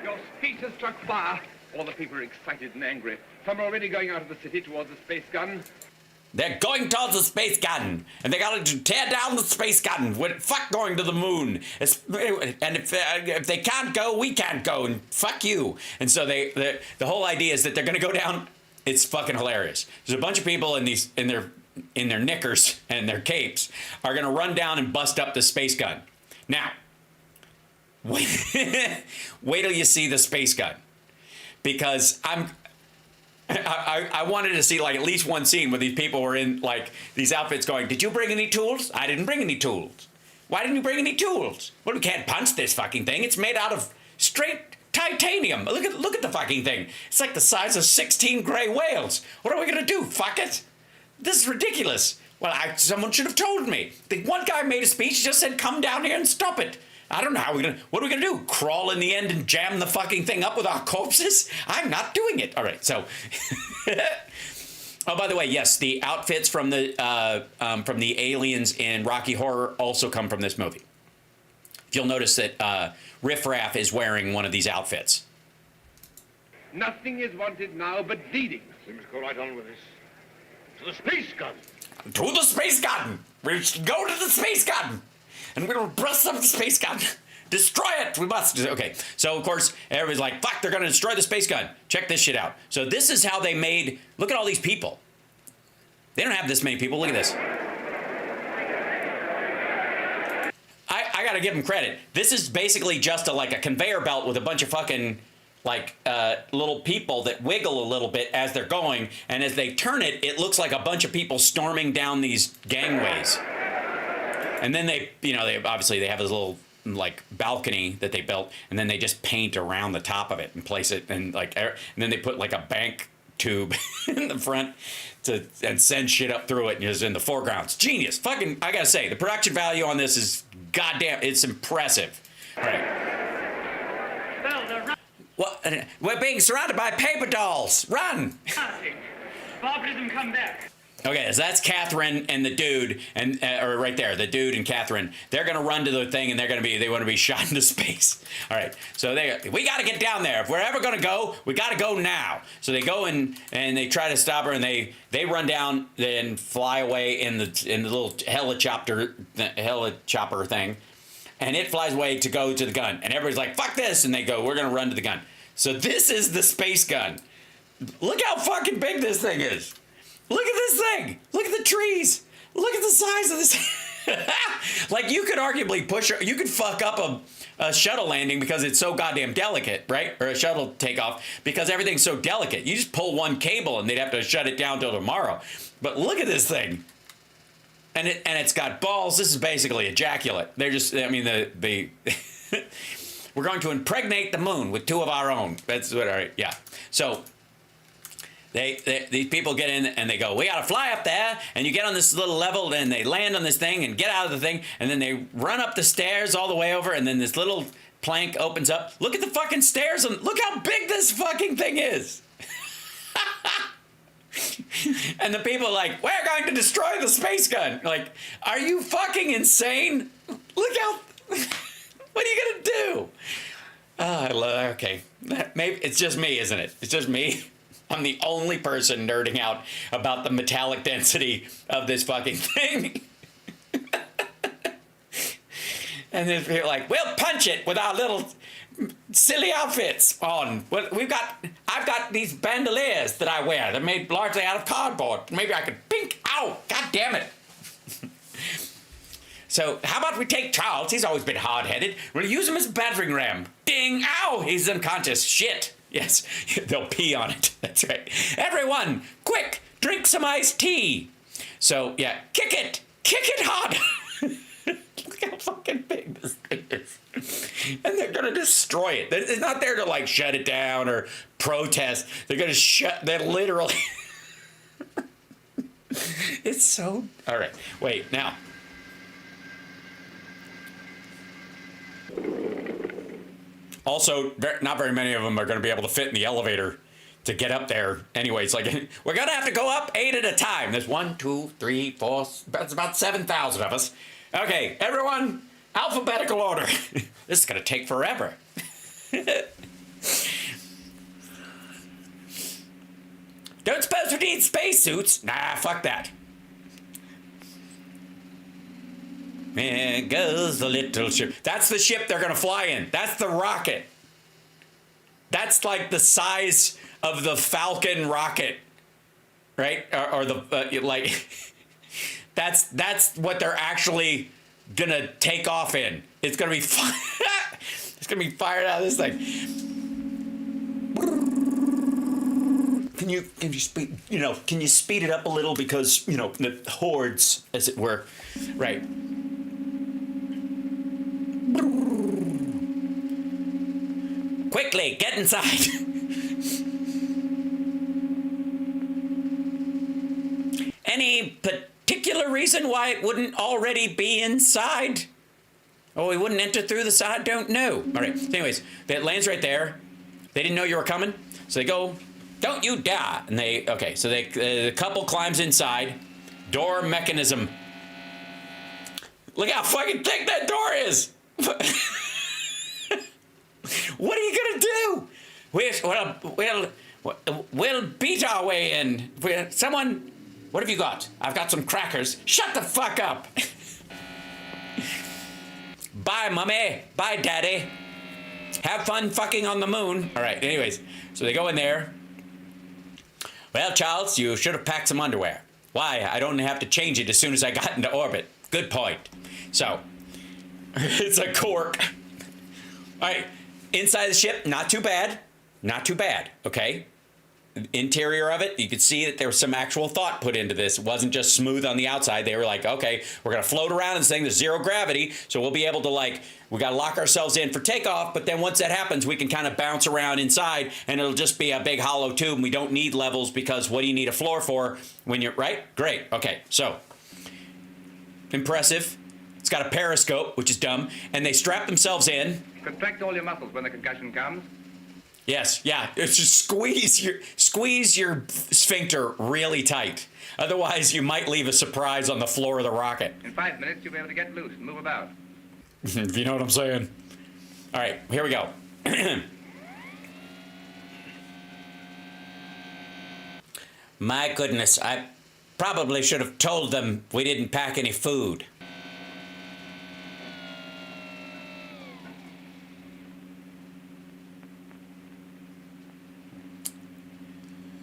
Your speech has struck fire. All the people are excited and angry. Some are already going out of the city towards the space gun. They're going towards the space gun, and they got to tear down the space gun. Fuck going to the moon. And if they can't go, we can't go, and fuck you. And so the whole idea is that they're going to go down. It's fucking hilarious. There's a bunch of people in their knickers and their capes are going to run down and bust up the space gun. Now, wait till you see the space gun, because I wanted to see like at least one scene where these people were in like these outfits going, "Did you bring any tools?" "I didn't bring any tools." "Why didn't you bring any tools?" "Well, we can't punch this fucking thing. It's made out of straight titanium. Look at the fucking thing. It's like the size of 16 gray whales. What are we gonna do? Fuck it? This is ridiculous. Well, someone should have told me. The one guy made a speech, just said, "Come down here and stop it." I don't know how what are we gonna do? Crawl in the end and jam the fucking thing up with our corpses? I'm not doing it. All right, so. Oh, by the way, yes, the outfits from the aliens in Rocky Horror also come from this movie. If you'll notice that Riff Raff is wearing one of these outfits. Nothing is wanted now but leading. We must go right on with this. To the space gun. To the space garden! We should go to the space garden! And we'll bust up the space gun. Destroy it! We must. Okay, so of course, everybody's like, fuck, they're gonna destroy the space gun. Check this shit out. So this is how they made, look at all these people. They don't have this many people. Look at this. I gotta give them credit. This is basically just like a conveyor belt with a bunch of fucking like little people that wiggle a little bit as they're going, and as they turn it, it looks like a bunch of people storming down these gangways. And then they obviously they have this little like balcony that they built, and then they just paint around the top of it and place it, and then they put like a bank tube in the front and send shit up through it, and is in the foreground. It's genius. Fucking, I gotta say, the production value on this is goddamn, it's impressive. Right. Well, we're being surrounded by paper dolls. Run! Liberalism, come back. Okay, so that's Catherine and the dude, and or right there, the dude and Catherine. They're gonna run to the thing, and they want to be shot into space. All right, so we got to get down there. If we're ever gonna go, we got to go now. So they go and they try to stop her, and they run down and fly away in the little helicopter thing, and it flies away to go to the gun, and everybody's like, "Fuck this!" And they go, "We're gonna run to the gun." So this is the space gun. Look how fucking big this thing is. Look at this thing. Look at the trees. Look at the size of this. Like, you could arguably you could fuck up a shuttle landing because it's so goddamn delicate, right? Or a shuttle takeoff because everything's so delicate. You just pull one cable and they'd have to shut it down till tomorrow. But look at this thing. And it's got balls. This is basically ejaculate. They're just, I mean, we're going to impregnate the moon with two of our own. That's what, all right, yeah. So these people get in and they go, we gotta fly up there, and you get on this little level, and they land on this thing and get out of the thing, and then they run up the stairs all the way over, and then this little plank opens up. Look at the fucking stairs, and look how big this fucking thing is. And the people are like, we're going to destroy the space gun. Like, are you fucking insane? Look how, what are you gonna do? Okay, maybe it's just me, isn't it? It's just me. I'm the only person nerding out about the metallic density of this fucking thing. And then you're like, we'll punch it with our little silly outfits on. Well, I've got these bandoliers that I wear. They're made largely out of cardboard. Maybe I could pink. Ow! God damn it! So how about we take Charles? He's always been hard-headed. We'll use him as a battering ram. Ding! Ow! He's unconscious. Shit. Yes, they'll pee on it. That's right. Everyone, quick, drink some iced tea. So, yeah, kick it hard. Look how fucking big this thing is. And they're going to destroy it. It's not there to, like, shut it down or protest. They're going to they're literally. It's so, all right, wait, now. Also, not very many of them are going to be able to fit in the elevator to get up there. Anyways, like, we're going to have to go up 8 at a time. There's 1, 2, 3, 4, that's about 7,000 of us. Okay, everyone, alphabetical order. This is going to take forever. Don't suppose we need spacesuits? Nah, fuck that. There goes the little ship. That's the ship they're going to fly in. That's the rocket. That's like the size of the Falcon rocket, right? Or the, like, that's what they're actually going to take off in. It's going to be, it's going to be fired out of this thing. Can you speed, can you speed it up a little because, the hordes, as it were, right? Quickly, get inside. Any particular reason why it wouldn't already be inside? Oh, we wouldn't enter through the side? Don't know. All right, anyways, that lands right there. They didn't know you were coming, so they go, don't you dare. And the couple climbs inside. Door mechanism. Look how fucking thick that door is. What are you gonna do? We'll beat our way in. Someone, what have you got? I've got some crackers. Shut the fuck up. Bye, Mummy. Bye, Daddy. Have fun fucking on the moon. All right, anyways, so they go in there. Well, Charles, you should have packed some underwear. Why? I don't have to change it as soon as I got into orbit. Good point. So, it's a cork. All right, inside the ship, not too bad. Not too bad, okay? Interior of it, you could see that there was some actual thought put into this. It wasn't just smooth on the outside. They were like, okay, we're going to float around this thing. There's zero gravity, so we'll be able to, like, we got to lock ourselves in for takeoff, but then once that happens, we can kind of bounce around inside, and it'll just be a big hollow tube, and we don't need levels because what do you need a floor for when you're, right? Great, okay, so, impressive. It's got a periscope, which is dumb, and they strap themselves in. Contract all your muscles when the concussion comes. Yes, yeah. It's just squeeze your sphincter really tight. Otherwise, you might leave a surprise on the floor of the rocket. In 5 minutes, you'll be able to get loose and move about. If you know what I'm saying. All right, here we go. My goodness, I probably should have told them we didn't pack any food.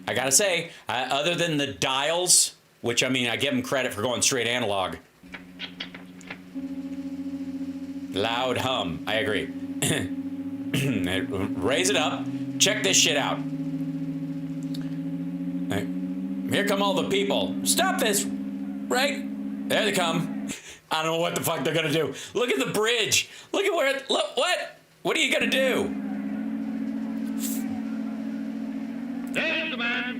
I gotta say, other than the dials, which, I mean, I give them credit for going straight analog. Loud hum, I agree. Raise it up. Check this shit out. Here come all the people. Stop this, right? There they come. I don't know what the fuck they're gonna do. Look at the bridge. Look at where, look, what? What are you gonna do? There's the man.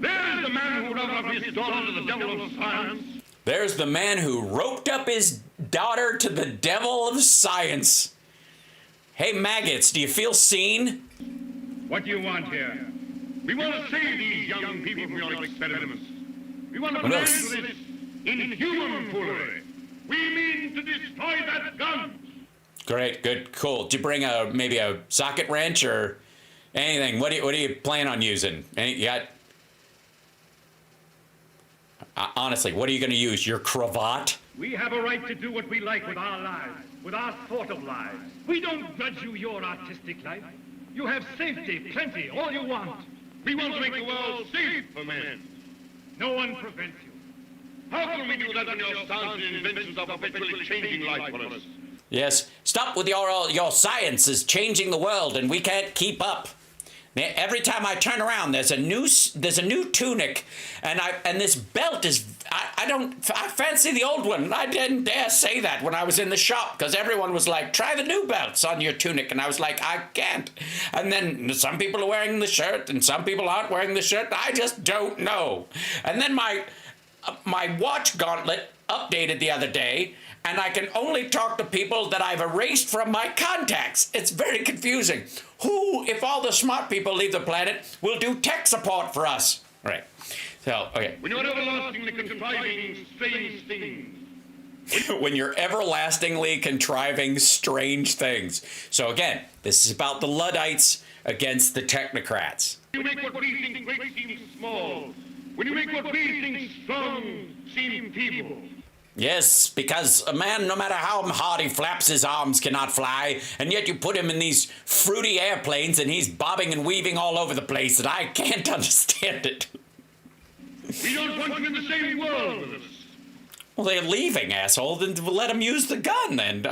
There's the man who roped up his daughter to the devil of science. There's the man who roped up his daughter to the devil of science. Hey, maggots, do you feel seen? What do you want here? We want to save these young people from your experiments. We want to put an end to this inhuman foolery. We mean to destroy that gun. Great, good, cool. Did you bring maybe a socket wrench or anything? What do you plan on using? You got? Honestly, what are you going to use? Your cravat? We have a right to do what we like with our lives, with our sort of lives. We don't grudge you your artistic life. You have safety, plenty, all you want. We want to make the world safe for men. No one prevents you. How can we do that when your science and inventions are perpetually changing life for us? Yes. Stop with your science is changing the world, and we can't keep up. Every time I turn around, there's a new tunic, and this belt is. I fancy the old one. I didn't dare say that when I was in the shop because everyone was like, "Try the new belts on your tunic," and I was like, "I can't." And then some people are wearing the shirt, and some people aren't wearing the shirt. I just don't know. And then my watch gauntlet updated the other day. And I can only talk to people that I've erased from my contacts. It's very confusing. Who, if all the smart people leave the planet, will do tech support for us? All right. So, okay. When you're everlastingly contriving strange things. When you're everlastingly contriving strange things. So again, this is about the Luddites against the technocrats. You make what we think great seem small. When you make what we think strong seem feeble. Yes, because a man, no matter how hard he flaps his arms, cannot fly, and yet you put him in these fruity airplanes and he's bobbing and weaving all over the place, and I can't understand it. We don't want you in the same world with us. Well, they're leaving, asshole. Then let them use the gun, then.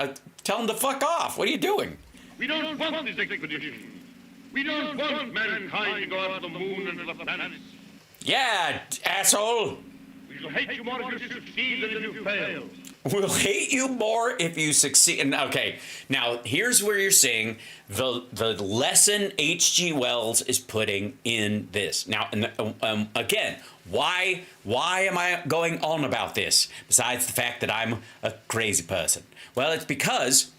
Tell them to fuck off. What are you doing? We don't want this expedition. We don't want mankind to go out to the moon and to the planets. Yeah, asshole. We'll hate you more if you succeed than if you fail. We'll hate you more if you succeed. And okay, now here's where you're seeing the lesson H.G. Wells is putting in this. Now, again, why am I going on about this? Besides the fact that I'm a crazy person. Well, it's because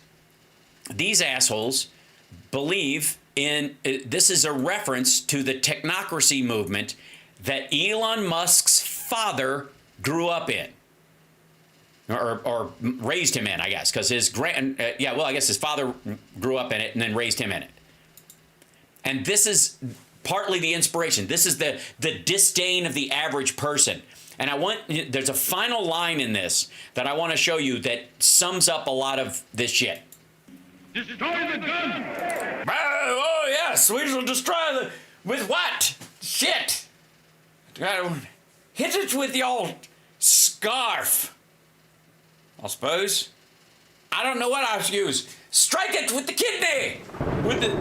these assholes believe in, this is a reference to the technocracy movement that Elon Musk's father grew up in. or raised him in, I guess, because his I guess his father grew up in it and then raised him in it. And this is partly the inspiration. This is the disdain of the average person. And there's a final line in this that I want to show you that sums up a lot of this shit. Destroy the gun! Oh, yes, we shall destroy with what? Shit! Hit it with the old scarf, I suppose. I don't know what I'll use. Strike it with the kidney! With the...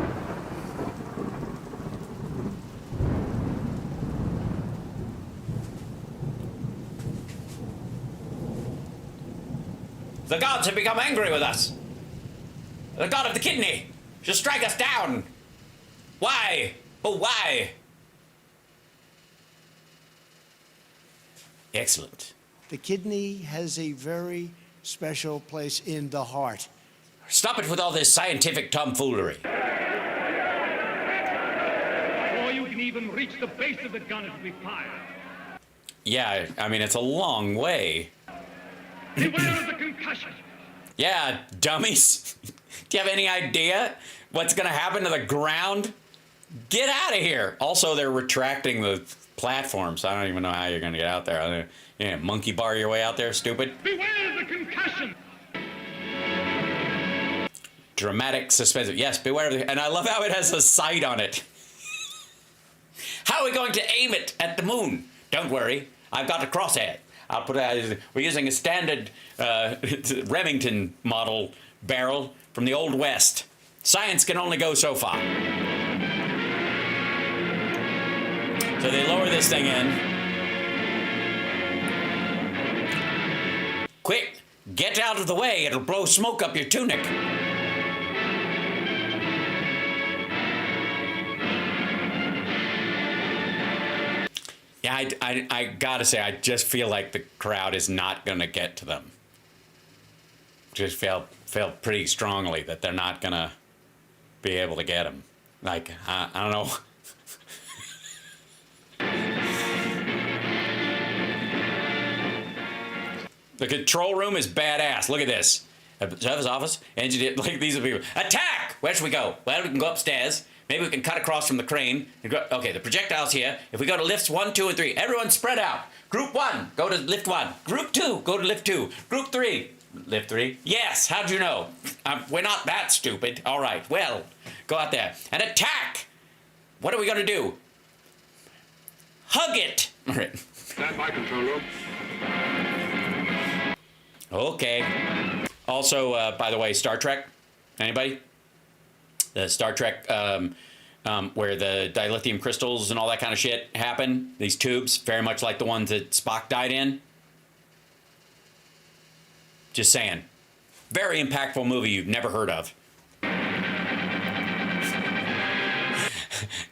The gods have become angry with us. The god of the kidney shall strike us down. Why? Oh, why? Excellent. The kidney has a very special place in the heart. Stop it with all this scientific tomfoolery. Before you can even reach the base of the gun, it will be fired. Yeah, I mean, it's a long way. Beware of the concussion. Yeah, dummies. Do you have any idea what's going to happen to the ground? Get out of here. Also, they're retracting the platform, so I don't even know how you're going to get out there. You know, monkey bar your way out there, stupid. Beware of the concussion. Dramatic suspense. Yes, beware of the... And I love how it has a sight on it. How are we going to aim it at the moon? Don't worry. I've got a crosshair. I'll put it... We're using a standard Remington model barrel from the Old West. Science can only go so far. So they lower this thing in. Quick, get out of the way. It'll blow smoke up your tunic. Yeah, I gotta say, I just feel like the crowd is not gonna get to them. Just felt pretty strongly that they're not gonna be able to get them. Like, I don't know. The control room is badass. Look at this. Service office, engineer, like these are people. Attack! Where should we go? Well, we can go upstairs. Maybe we can cut across from the crane. Okay, the projectile's here. If we go to lifts 1, 2, and 3, everyone spread out. Group 1, go to lift 1. Group 2, go to lift 2. Group 3, lift 3. Yes, how'd you know? We're not that stupid. All right, well, go out there. And attack! What are we going to do? Hug it! All right. Stand by, control room. Okay. Also, by the way, Star Trek. Anybody? The Star Trek, where the dilithium crystals and all that kind of shit happen. These tubes, very much like the ones that Spock died in. Just saying. Very impactful movie you've never heard of.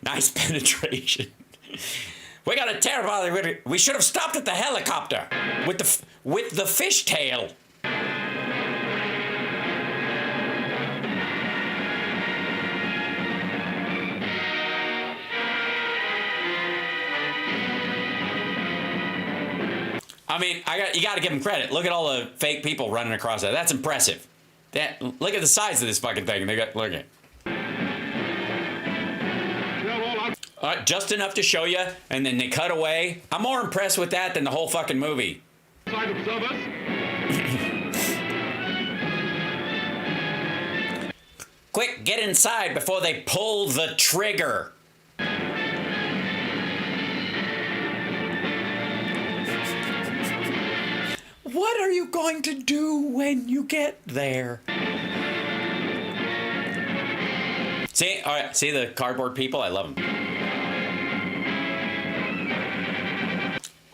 Nice penetration. We got a terrible... We should have stopped at the helicopter with the fishtail. I mean, you got to give them credit. Look at all the fake people running across that. That's impressive. Look at the size of this fucking thing. Look at it. Just enough to show you, and then they cut away. I'm more impressed with that than the whole fucking movie. Quick, get inside before they pull the trigger. What are you going to do when you get there? See, all right, see the cardboard people? I love them.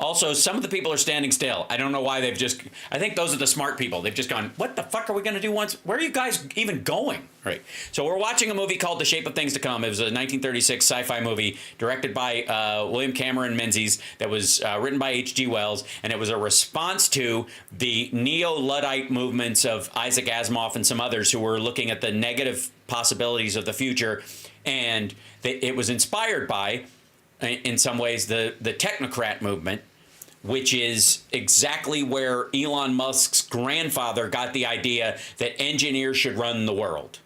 Also, some of the people are standing still. I don't know why they've just... I think those are the smart people. They've just gone, what the fuck are we going to do once? Where are you guys even going? Right. So we're watching a movie called The Shape of Things to Come. It was a 1936 sci-fi movie directed by William Cameron Menzies that was written by H.G. Wells, and it was a response to the neo-Luddite movements of Isaac Asimov and some others who were looking at the negative possibilities of the future, and it was inspired by, in some ways, the technocrat movement, which is exactly where Elon Musk's grandfather got the idea that engineers should run the world.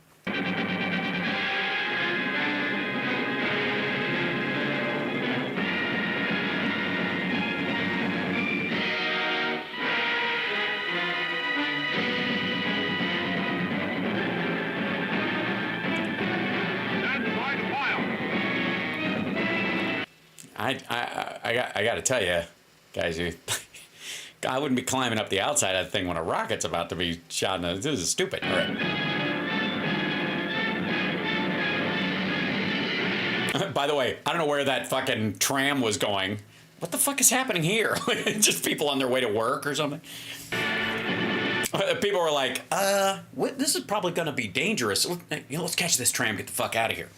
I got to tell you, guys, I wouldn't be climbing up the outside of the thing when a rocket's about to be shot. This is stupid. All right. By the way, I don't know where that fucking tram was going. What the fuck is happening here? Just people on their way to work or something? People were like, this is probably going to be dangerous. Let's catch this tram, get the fuck out of here.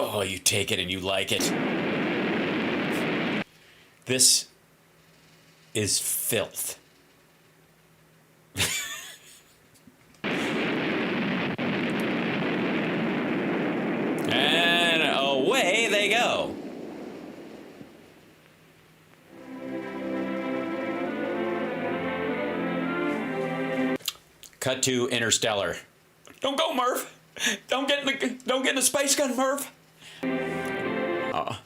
Oh, you take it and you like it. This is filth. And away they go. Cut to Interstellar. Don't go, Murph. Don't get in the space gun, Murph.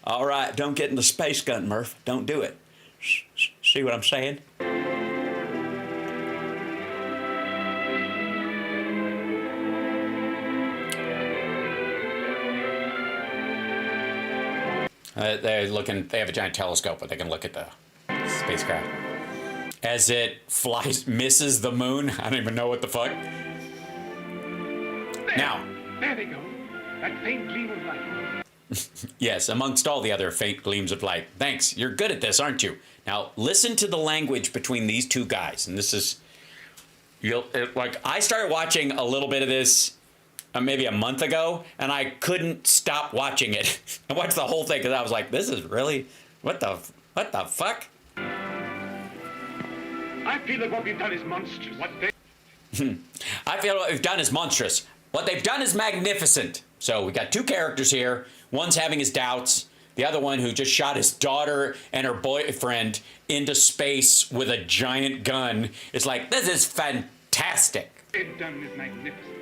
All right, don't get in the space gun, Murph. Don't do it. See what I'm saying? They're looking. They have a giant telescope where they can look at the spacecraft as it flies, misses the moon. I don't even know what the fuck. Now, there they go. That faint gleam of light. Yes, amongst all the other faint gleams of light. Thanks. You're good at this, aren't you? Now, listen to the language between these two guys. And this is, I started watching a little bit of this maybe a month ago, and I couldn't stop watching it. I watched the whole thing because I was like, this is really, what the fuck? I feel that what we've done is monstrous. I feel what we've done is monstrous. What they've done is magnificent. So we got two characters here. One's having his doubts. The other one who just shot his daughter and her boyfriend into space with a giant gun is like, this is fantastic. What they've done is magnificent.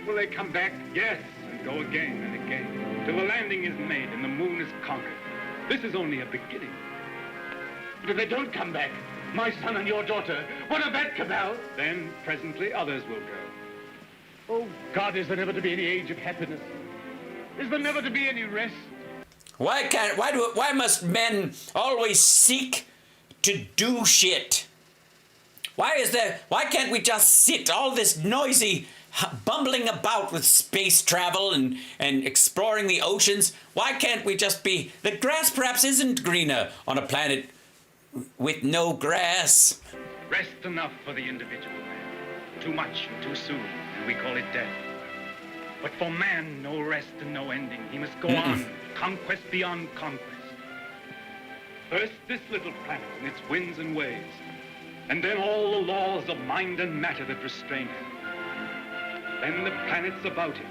Will they come back? Yes, and go again and again, till the landing is made and the moon is conquered. This is only a beginning. But if they don't come back, my son and your daughter, what of that cabal? Then presently others will go. Oh, God, is there never to be any age of happiness? Is there never to be any rest? Why must men always seek to do shit? Why can't we just sit all this noisy bumbling about with space travel and exploring the oceans? Why can't we just be, the grass perhaps isn't greener on a planet with no grass. Rest enough for the individual man. Too much and too soon, and we call it death. But for man, no rest and no ending. He must go on, conquest beyond conquest. First, this little planet and its winds and waves, and then all the laws of mind and matter that restrain him. Then the planets about him,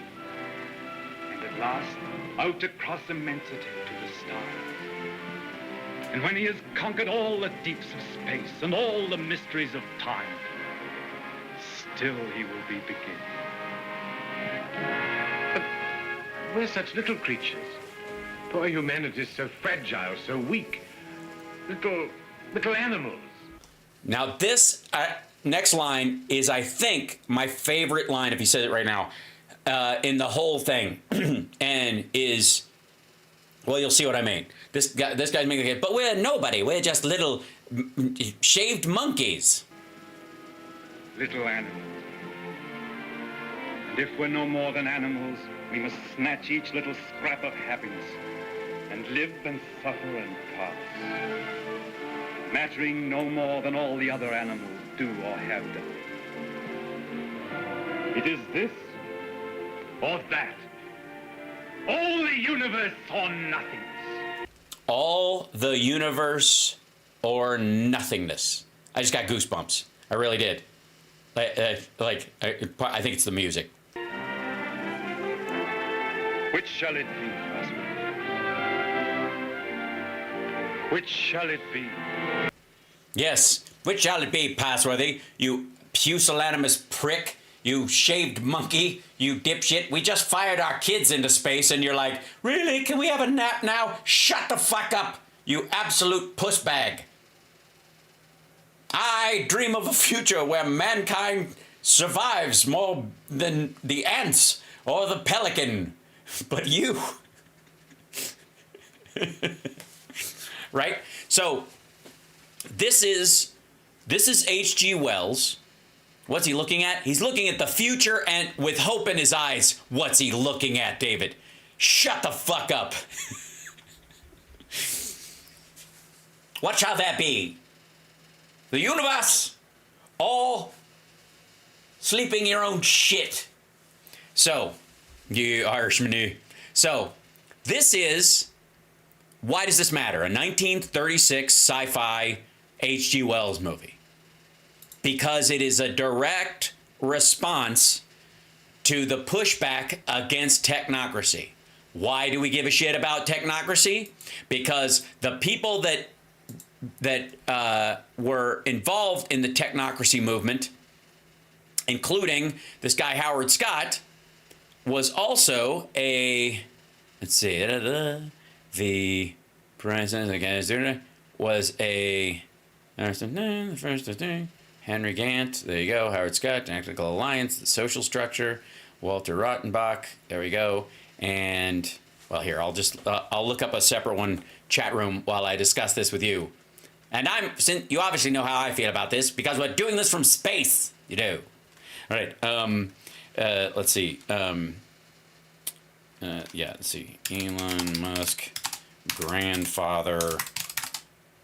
and at last, out across immensity to the stars. And when he has conquered all the deeps of space and all the mysteries of time, still he will be beginning. But we're such little creatures. Poor humanity is so fragile, so weak. Little animals. Now this next line is, I think, my favorite line, if he says it right now, in the whole thing, and is, well, you'll see what I mean. This guy's making it, but we're nobody. We're just little shaved monkeys. Little animals. And if we're no more than animals, we must snatch each little scrap of happiness and live and suffer and pass, mattering no more than all the other animals do or have done. It is this or that. All the universe or nothing. All the universe or nothingness. I just got goosebumps. I really did. I think it's the music. Which shall it be, husband? Which shall it be? Yes, which shall it be, Passworthy? You pusillanimous prick. You shaved monkey. You dipshit. We just fired our kids into space and you're like, really? Can we have a nap now? Shut the fuck up, you absolute pussbag. I dream of a future where mankind survives more than the ants or the pelican. But you... Right? So, this is H.G. Wells. What's he looking at? He's looking at the future and with hope in his eyes. What's he looking at, David? Shut the fuck up. What shall that be? The universe? All sleeping your own shit. So, you Irishman. So, this is, why does this matter? A 1936 sci-fi H.G. Wells movie. Because it is a direct response to the pushback against technocracy. Why do we give a shit about technocracy? Because the people that were involved in the technocracy movement, including this guy Howard Scott, was also a, let's see, the president was a, the first thing. Henry Gantt, there you go. Howard Scott, Technical Alliance, The Social Structure, Walter Rottenbach, there we go. And, well, here, I'll look up a separate one, chat room, while I discuss this with you. And you obviously know how I feel about this, because we're doing this from space. You do. All right, let's see. Let's see. Elon Musk, grandfather,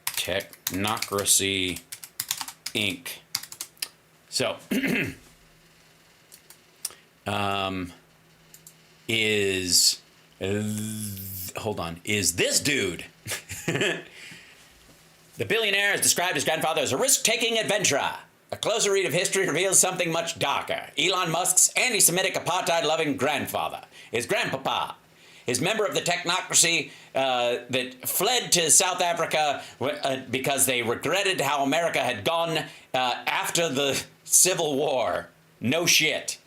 Technocracy, Inc. So, is this dude, the billionaire is described his grandfather as a risk-taking adventurer. A closer read of history reveals something much darker. Elon Musk's anti-Semitic apartheid-loving grandfather, his grandpapa, is member of the technocracy that fled to South Africa because they regretted how America had gone after the Civil War. No shit.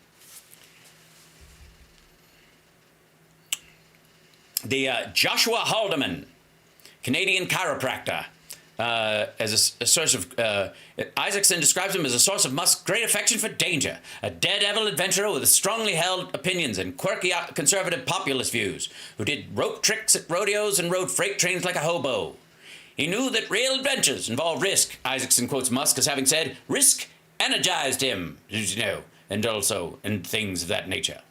The Joshua Haldeman, Canadian chiropractor, as a source of... Isaacson describes him as a source of Musk's great affection for danger, a daredevil adventurer with strongly held opinions and quirky conservative populist views, who did rope tricks at rodeos and rode freight trains like a hobo. He knew that real adventures involve risk. Isaacson quotes Musk as having said, "Risk energized him," and also, and things of that nature.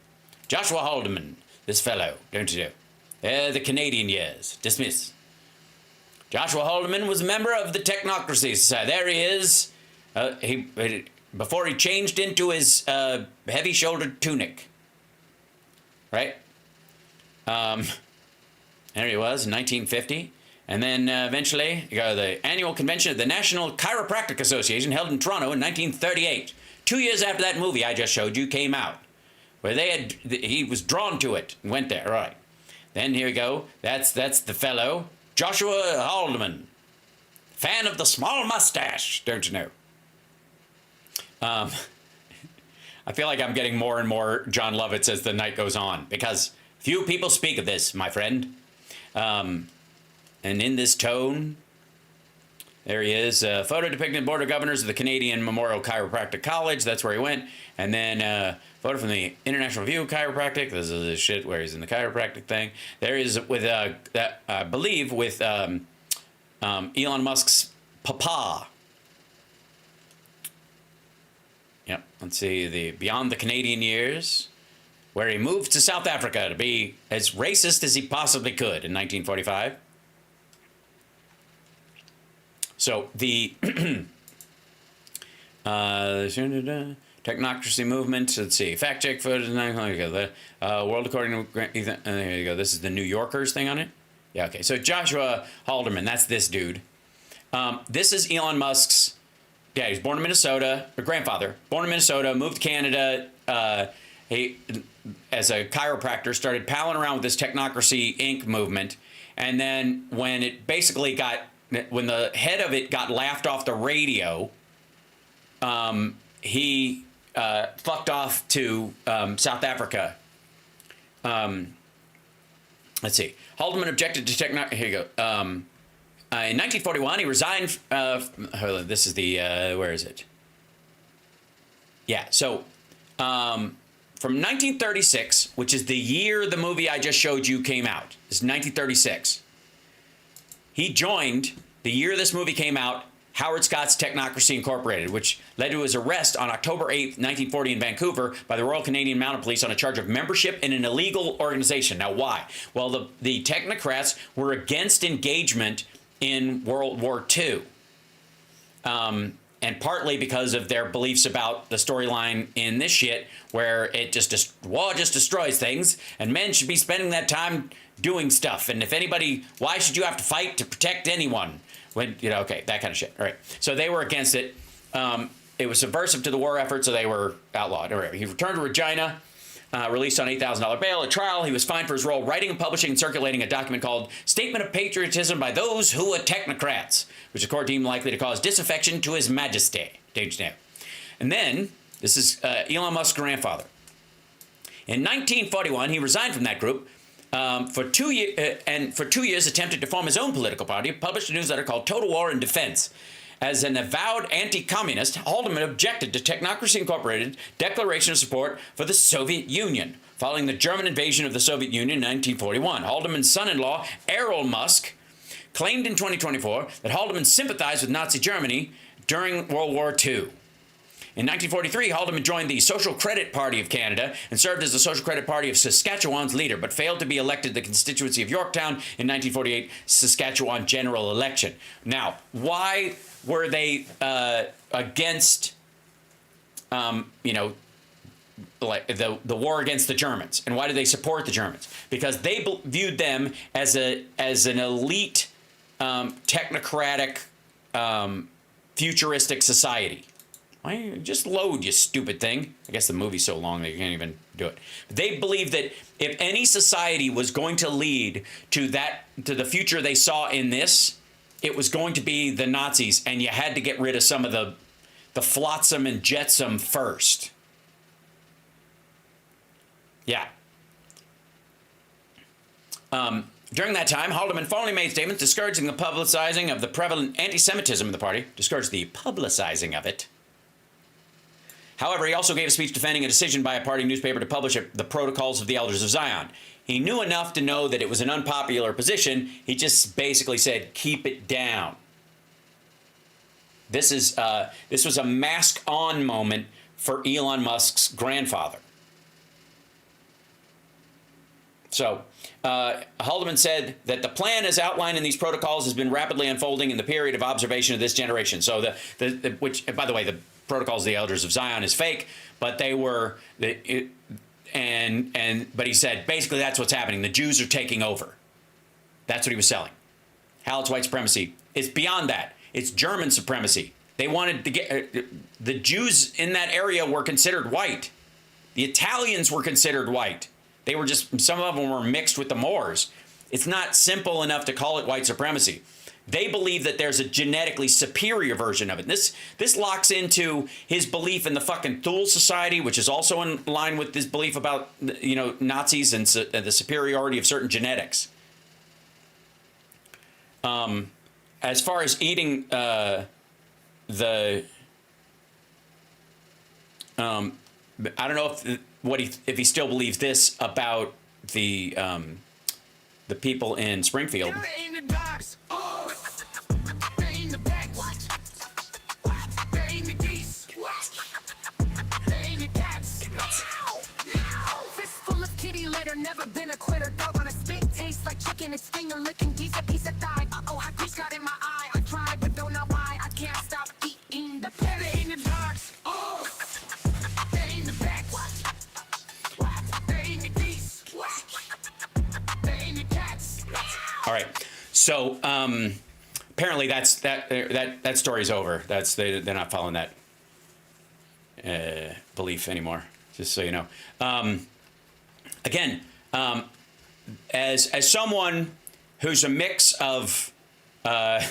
Joshua Haldeman, this fellow, don't you know? The Canadian years. Dismiss. Joshua Haldeman was a member of the Technocracy Society. There he is. Before he changed into his heavy-shouldered tunic. Right? There he was in 1950. And then eventually, you go to the annual convention of the National Chiropractic Association held in Toronto in 1938. 2 years after that movie I just showed you came out. Where he was drawn to it and went there. All right. Then here we go. That's the fellow. Joshua Haldeman, fan of the small mustache, don't you know? I feel like I'm getting more and more John Lovitz as the night goes on, because few people speak of this, my friend. And in this tone, there he is, photo depicting the Board of Governors of the Canadian Memorial Chiropractic College. That's where he went. And then photo from the International Review of Chiropractic. This is the shit where he's in the chiropractic thing. There is with I believe with Elon Musk's papa. Yep. Let's see, the Beyond the Canadian Years, where he moved to South Africa to be as racist as he possibly could in 1945. So the Technocracy movement. Let's see. Fact check footage. There you go. The world according to Ethan. There you go. This is the New Yorker's thing on it. Yeah. Okay. So Joshua Haldeman. That's this dude. This is Elon Musk's dad. He was born in Minnesota, or grandfather, born in Minnesota, moved to Canada. He, as a chiropractor, started palling around with this Technocracy Inc. movement. And then when it basically when the head of it got laughed off the radio, he fucked off to South Africa. Let's see. Haldeman objected to Technocracy. Here you go. In 1941, he resigned. This is the, where is it? Yeah, so from 1936, which is the year the movie I just showed you came out. This is 1936. He joined, the year this movie came out, Howard Scott's Technocracy Incorporated, which led to his arrest on October 8th, 1940 in Vancouver by the Royal Canadian Mounted Police on a charge of membership in an illegal organization. Now, why? Well, the Technocrats were against engagement in World War II. And partly because of their beliefs about the storyline in this shit, where it war just destroys things, and men should be spending that time doing stuff. And if anybody, why should you have to fight to protect anyone? When, okay, that kind of shit. All right. So they were against it. It was subversive to the war effort, so they were outlawed. All right. He returned to Regina, released on $8,000 bail. At trial, he was fined for his role writing and publishing and circulating a document called Statement of Patriotism by Those Who Are Technocrats, which the court deemed likely to cause disaffection to His Majesty. And then, this is Elon Musk's grandfather. In 1941, he resigned from that group. For 2 years attempted to form his own political party, published a newsletter called Total War and Defense. As an avowed anti-communist, Haldeman objected to Technocracy Incorporated's declaration of support for the Soviet Union, following the German invasion of the Soviet Union in 1941. Haldeman's son-in-law, Errol Musk, claimed in 2024 that Haldeman sympathized with Nazi Germany during World War II. In 1943, Haldeman joined the Social Credit Party of Canada and served as the Social Credit Party of Saskatchewan's leader, but failed to be elected to the constituency of Yorktown in 1948 Saskatchewan general election. Now, why were they against, like the war against the Germans, and why did they support the Germans? Because they viewed them as an elite, technocratic, futuristic society. Why just load, you stupid thing? I guess the movie's so long that you can't even do it. They believed that if any society was going to lead to the future they saw in this, it was going to be the Nazis, and you had to get rid of some of the flotsam and jetsam first. Yeah. During that time, Haldeman formally made statements discouraging the publicizing of the prevalent anti-Semitism of the party, discouraged the publicizing of it. However, he also gave a speech defending a decision by a party newspaper to publish the Protocols of the Elders of Zion. He knew enough to know that it was an unpopular position. He just basically said, keep it down. This was a mask-on moment for Elon Musk's grandfather. So, Haldeman said that the plan as outlined in these protocols has been rapidly unfolding in the period of observation of this generation. So, which, by the way, the Protocols of the Elders of Zion is fake, but they were, but he said, basically that's what's happening. The Jews are taking over. That's what he was selling. How it's white supremacy. It's beyond that. It's German supremacy. They wanted to get, the Jews in that area were considered white. The Italians were considered white. They were just, some of them were mixed with the Moors. It's not simple enough to call it white supremacy. They believe that there's a genetically superior version of it. This locks into his belief in the fucking Thule Society, which is also in line with his belief about, Nazis and the superiority of certain genetics. As far as eating I don't know if he still believes this about the people in Springfield. Never been a quitter, dog on a spit, tastes like chicken, it's finger licking, piece of thigh. Uh-oh, I just got in my eye. I tried, but don't know why. I can't stop eating the pepper in the darks. Oh, they in the back. They in the geese. They in the cats. All right. So, apparently that story's over. They're not following that belief anymore. Just so you know. Again, as someone who's a mix of a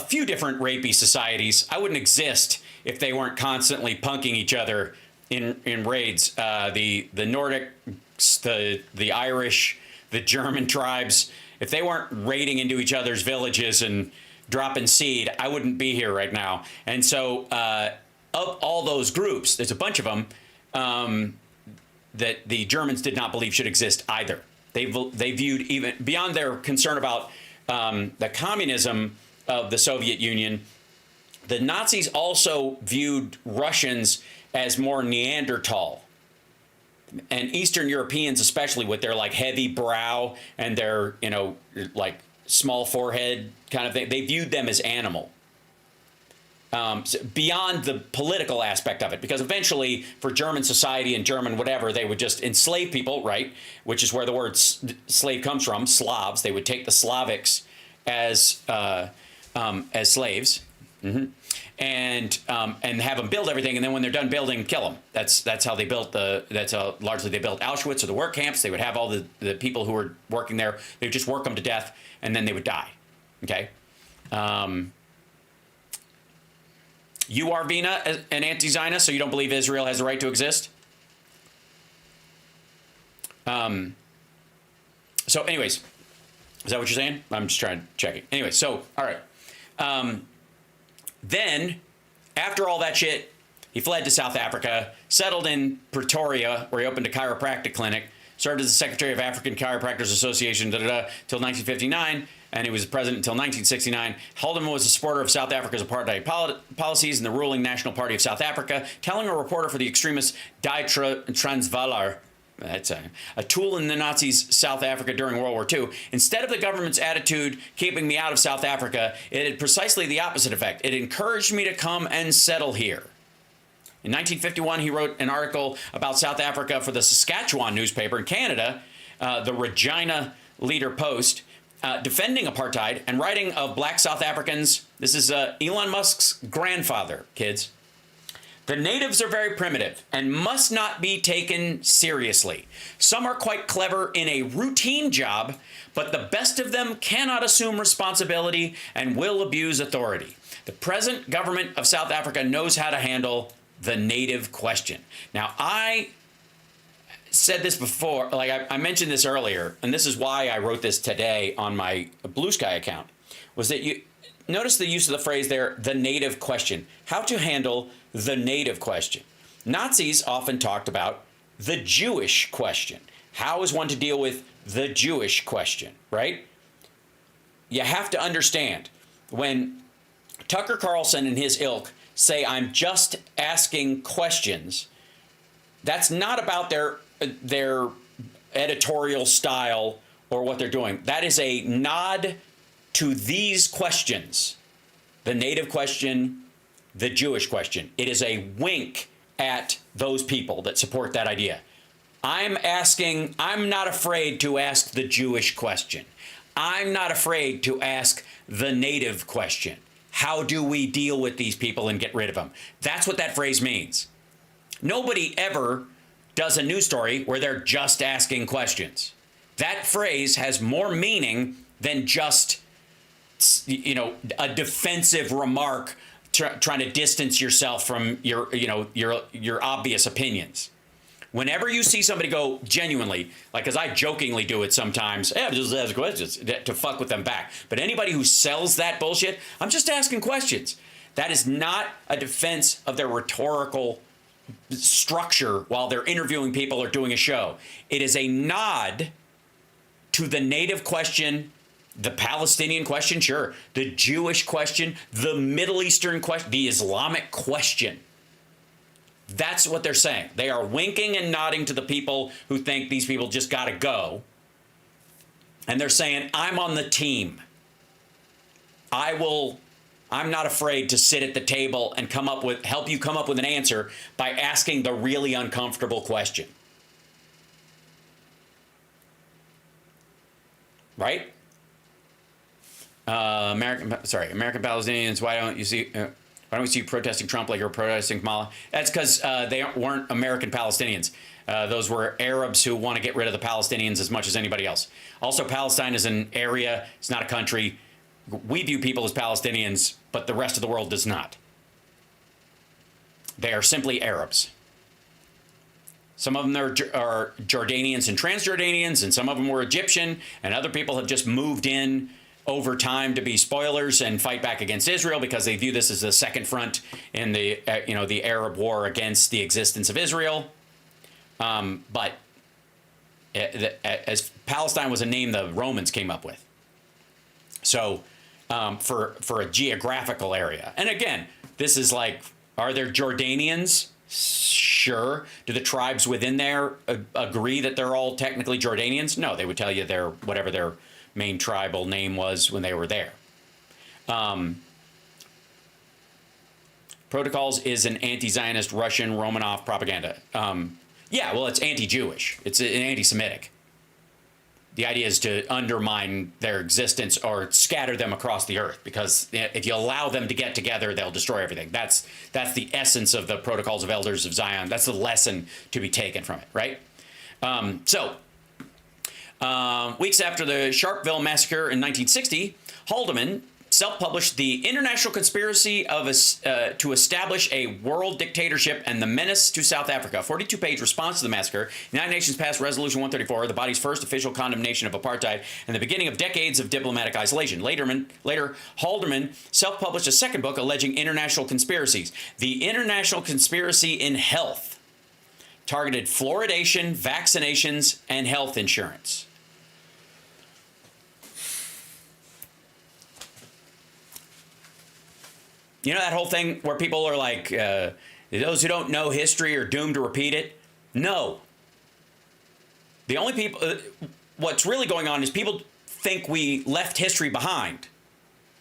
few different rapey societies, I wouldn't exist if they weren't constantly punking each other in raids. The Nordics, the Irish, the German tribes, if they weren't raiding into each other's villages and dropping seed, I wouldn't be here right now. And so of all those groups, there's a bunch of them that the Germans did not believe should exist either. They viewed, even beyond their concern about the communism of the Soviet Union, the Nazis also viewed Russians as more Neanderthal. And Eastern Europeans, especially with their like heavy brow and their, like small forehead kind of thing, they viewed them as animal. Beyond the political aspect of it, because eventually for German society and German whatever, they would just enslave people, right? Which is where the word slave comes from, Slavs. They would take the Slavics as slaves, and have them build everything, and then when they're done building, kill them. That's how they built that's how largely they built Auschwitz or the work camps. They would have all the people who were working there. They would just work them to death, and then they would die. Okay. You are, Vina, an anti-Zionist, so you don't believe Israel has the right to exist? So anyways, is that what you're saying? I'm just trying to check it. Anyway, so, all right. Then, after all that shit, he fled to South Africa, settled in Pretoria, where he opened a chiropractic clinic, served as the Secretary of African Chiropractors Association, till 1959, and he was president until 1969. Haldeman was a supporter of South Africa's apartheid policies and the ruling National Party of South Africa, telling a reporter for the extremist Die Transvalar, that's a tool in the Nazis' South Africa during World War II. Instead of the government's attitude keeping me out of South Africa, it had precisely the opposite effect. It encouraged me to come and settle here. In 1951, he wrote an article about South Africa for the Saskatchewan newspaper in Canada, the Regina Leader Post, defending apartheid and writing of black South Africans. This is Elon Musk's grandfather, kids. The natives are very primitive and must not be taken seriously. Some are quite clever in a routine job, but the best of them cannot assume responsibility and will abuse authority. The present government of South Africa knows how to handle the native question. Now, I said this before, like I mentioned this earlier, and this is why I wrote this today on my Blue Sky account, was that you notice the use of the phrase there, the native question. How to handle the native question. Nazis often talked about the Jewish question. How is one to deal with the Jewish question, right? You have to understand, when Tucker Carlson and his ilk say, I'm just asking questions, that's not about their editorial style or what they're doing. That is a nod to these questions, the native question, the Jewish question. It is a wink at those people that support that idea. I'm not afraid to ask the Jewish question. I'm not afraid to ask the native question. How do we deal with these people and get rid of them? That's what that phrase means. Nobody ever does a news story where they're just asking questions. That phrase has more meaning than just, a defensive remark trying to distance yourself from your obvious opinions. Whenever you see somebody go genuinely, like, as I jokingly do it sometimes, I'm just asking questions to fuck with them back. But anybody who sells that bullshit, I'm just asking questions. That is not a defense of their rhetorical structure while they're interviewing people or doing a show. It is a nod to the native question, the Palestinian question, sure, the Jewish question, the Middle Eastern question, the Islamic question. That's what they're saying. They are winking and nodding to the people who think these people just got to go. And they're saying, I'm on the team. I'm not afraid to sit at the table and help you come up with an answer by asking the really uncomfortable question. Right? American Palestinians. Why don't we see you protesting Trump like you're protesting Kamala? That's because they weren't American Palestinians. Those were Arabs who want to get rid of the Palestinians as much as anybody else. Also, Palestine is an area. It's not a country. We view people as Palestinians, but the rest of the world does not. They are simply Arabs. Some of them are Jordanians and Transjordanians, and some of them were Egyptian, and other people have just moved in over time to be spoilers and fight back against Israel because they view this as the second front in the the Arab war against the existence of Israel. But as Palestine was a name the Romans came up with. So for a geographical area, and again, this is like, are there Jordanians? Sure. Do the tribes within there agree that they're all technically Jordanians? No, they would tell you they're whatever their main tribal name was when they were there. Protocols is an anti-Zionist Russian Romanov propaganda. Yeah, well, it's anti-Jewish. It's an anti-Semitic. The idea is to undermine their existence or scatter them across the earth, because if you allow them to get together, they'll destroy everything. That's the essence of the Protocols of Elders of Zion. That's the lesson to be taken from it, right? Weeks after the Sharpeville massacre in 1960, Haldeman self-published The International Conspiracy to Establish a World Dictatorship and the Menace to South Africa, a 42-page response to the massacre. The United Nations passed Resolution 134, the body's first official condemnation of apartheid and the beginning of decades of diplomatic isolation. Later, Haldeman self-published a second book alleging international conspiracies. The International Conspiracy in Health targeted fluoridation, vaccinations, and health insurance. You know that whole thing where people are like, those who don't know history are doomed to repeat it? No. The only people, what's really going on is people think we left history behind.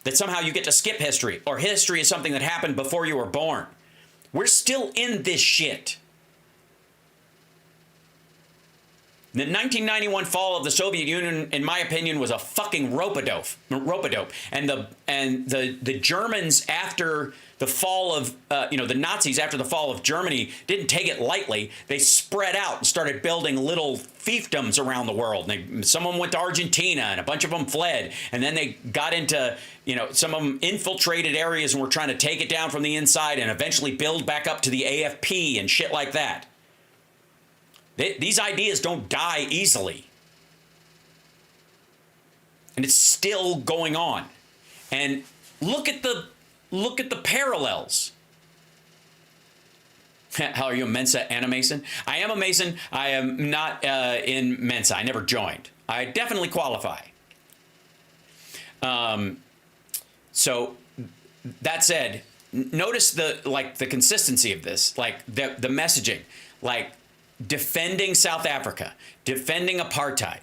That somehow you get to skip history, or history is something that happened before you were born. We're still in this shit. The 1991 fall of the Soviet Union, in my opinion, was a fucking rope-a-dope. And the Germans, after the fall of, the Nazis after the fall of Germany, didn't take it lightly. They spread out and started building little fiefdoms around the world. And some of them went to Argentina, and a bunch of them fled. And then they got into, some of them infiltrated areas and were trying to take it down from the inside and eventually build back up to the AFP and shit like that. These ideas don't die easily. And it's still going on. And look at the parallels. How are you, a Mensa and a Mason? I am a Mason. I am not in Mensa. I never joined. I definitely qualify. So that said, notice the consistency of this, like the messaging, like defending South Africa, defending apartheid,